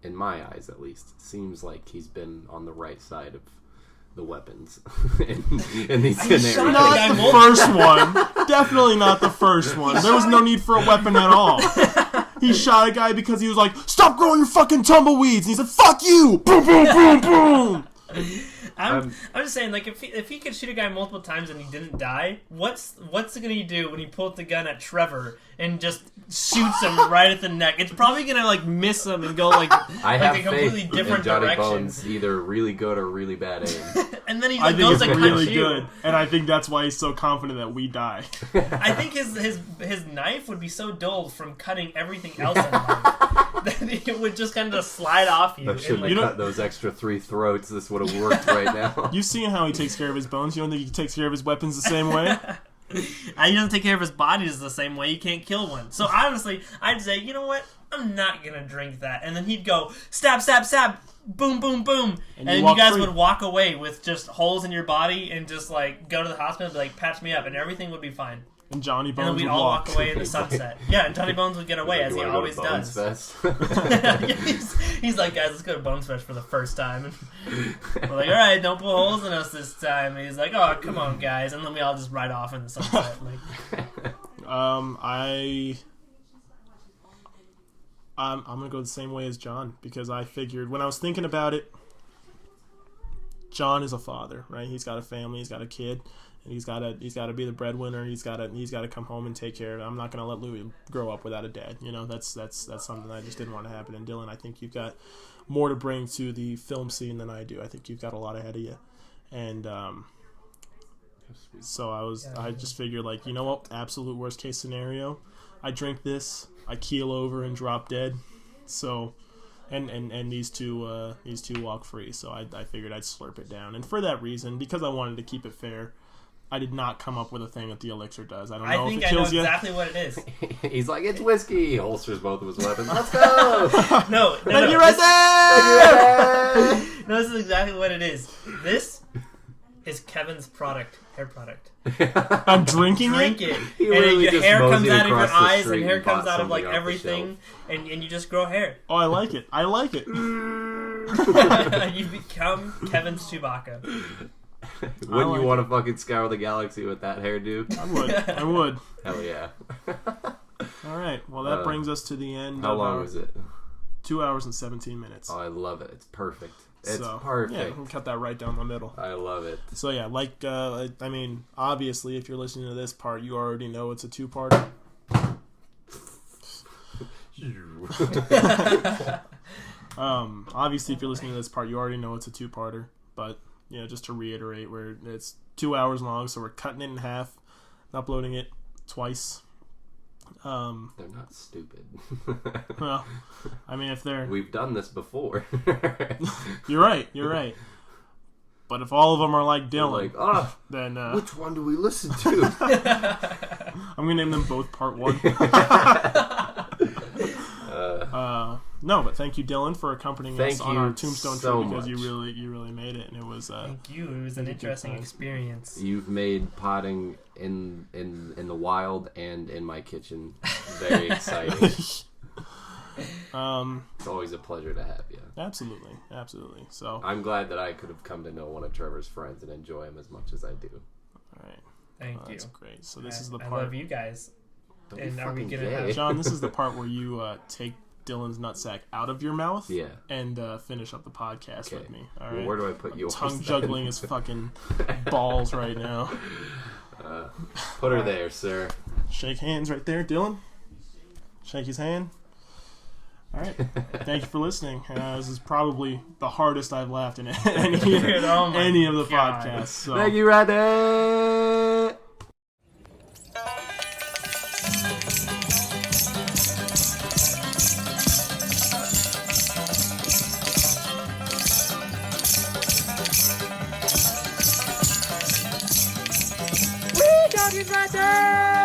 in my eyes at least, seems like he's been on the right side of the weapons in these scenarios. Not the first one. Definitely not the first one. There was no need for a weapon at all. He shot a guy because he was like, stop growing your fucking tumbleweeds. And he said, fuck you. Boom, boom, boom, boom. I'm just saying, like, if he could shoot a guy multiple times and he didn't die, what's gonna do when he pulls the gun at Trevor and just shoots him right at the neck? It's probably gonna like miss him and go like I have a completely faith different in Johnny direction. Bones, either really good or really bad aim. And then he I just think goes it's and really cuts you. good. And I think that's why he's so confident that we die. I think his knife would be so dulled from cutting everything else in life that it would just kind of slide off you. I shouldn't and, have cut those extra 3 throats. This would have worked right now. You've seen how he takes care of his bones. You don't think he takes care of his weapons the same way? He doesn't take care of his bodies the same way. You can't kill one. So honestly, I'd say, you know what? I'm not gonna drink that. And then he'd go, stab, stab, stab, boom, boom, boom. And then you you guys free. would walk away with just holes in your body and just like go to the hospital and be like, patch me up, and everything would be fine. And Johnny Bones and then we'd would all walk away in the sunset. Yeah, and Johnny Bones would get away, as he always does. He's like, guys, let's go to Bones Fest for the first time. And we're like, all right, don't put holes in us this time. And he's like, oh, come on, guys. And then we all just ride off in the sunset. Like, I'm gonna go the same way as John, because I figured when I was thinking about it, John is a father, right? He's got a family, he's got a kid, and he's got to be the breadwinner. He's got to come home and take care of it. I'm not gonna let Louis grow up without a dad. You know, that's something I just didn't want to happen. And Dylan, I think you've got more to bring to the film scene than I do. I think you've got a lot ahead of you, and so I just figured, like, you know what, absolute worst case scenario, I drink this, I keel over and drop dead. So, and these two walk free. So I figured I'd slurp it down. And for that reason, because I wanted to keep it fair, I did not come up with a thing that the elixir does. I don't know if it kills you. I know exactly what it is. He's like, it's whiskey. He holsters both of his weapons. Let's go. No. Thank you right there. No, this is exactly what it is. This is Kevin's hair product. I'm drinking Drink it. and then your hair comes out of your eyes, and hair comes out of like everything, and you just grow hair. Oh, I like it. You become Kevin's Chewbacca. Wouldn't you want to fucking scour the galaxy with that hairdo? I would. Hell yeah. All right. Well, that brings us to the end. How long was it? 2 hours and 17 minutes. Oh, I love it. It's perfect. It's perfect. perfect. Yeah, we can cut that right down the middle. I love it. So yeah, like I mean, obviously, if you're listening to this part, you already know it's a two-parter. Obviously, if you're listening to this part, you already know it's a two-parter. But yeah, just to reiterate, where it's 2 hours long, so we're cutting it in half, and uploading it twice. They're not stupid. Well, I mean, if they're... We've done this before. You're right. But if all of them are like Dylan, then... which one do we listen to? I'm going to name them both part 1. No, but thank you, Dylan, for accompanying us on our Tombstone trip, because you really made it, and it was... Thank you. It was an interesting experience. You've made potting in the wild and in my kitchen very exciting. It's always a pleasure to have you. Absolutely. So I'm glad that I could have come to know one of Trevor's friends and enjoy him as much as I do. All right. Thank you. That's great. So this is the part... I love you guys. Don't and be are we fucking gonna gay. have... John, this is the part where you take Dylan's nutsack out of your mouth, and finish up the podcast with me. All right. Well, where do I put yours? Tongue juggling his fucking balls right now. Put her there, sir. Shake hands right there, Dylan. Shake his hand. All right. Thank you for listening. This is probably the hardest I've laughed in any of the podcasts. So. Thank you, right there. Doggies right there!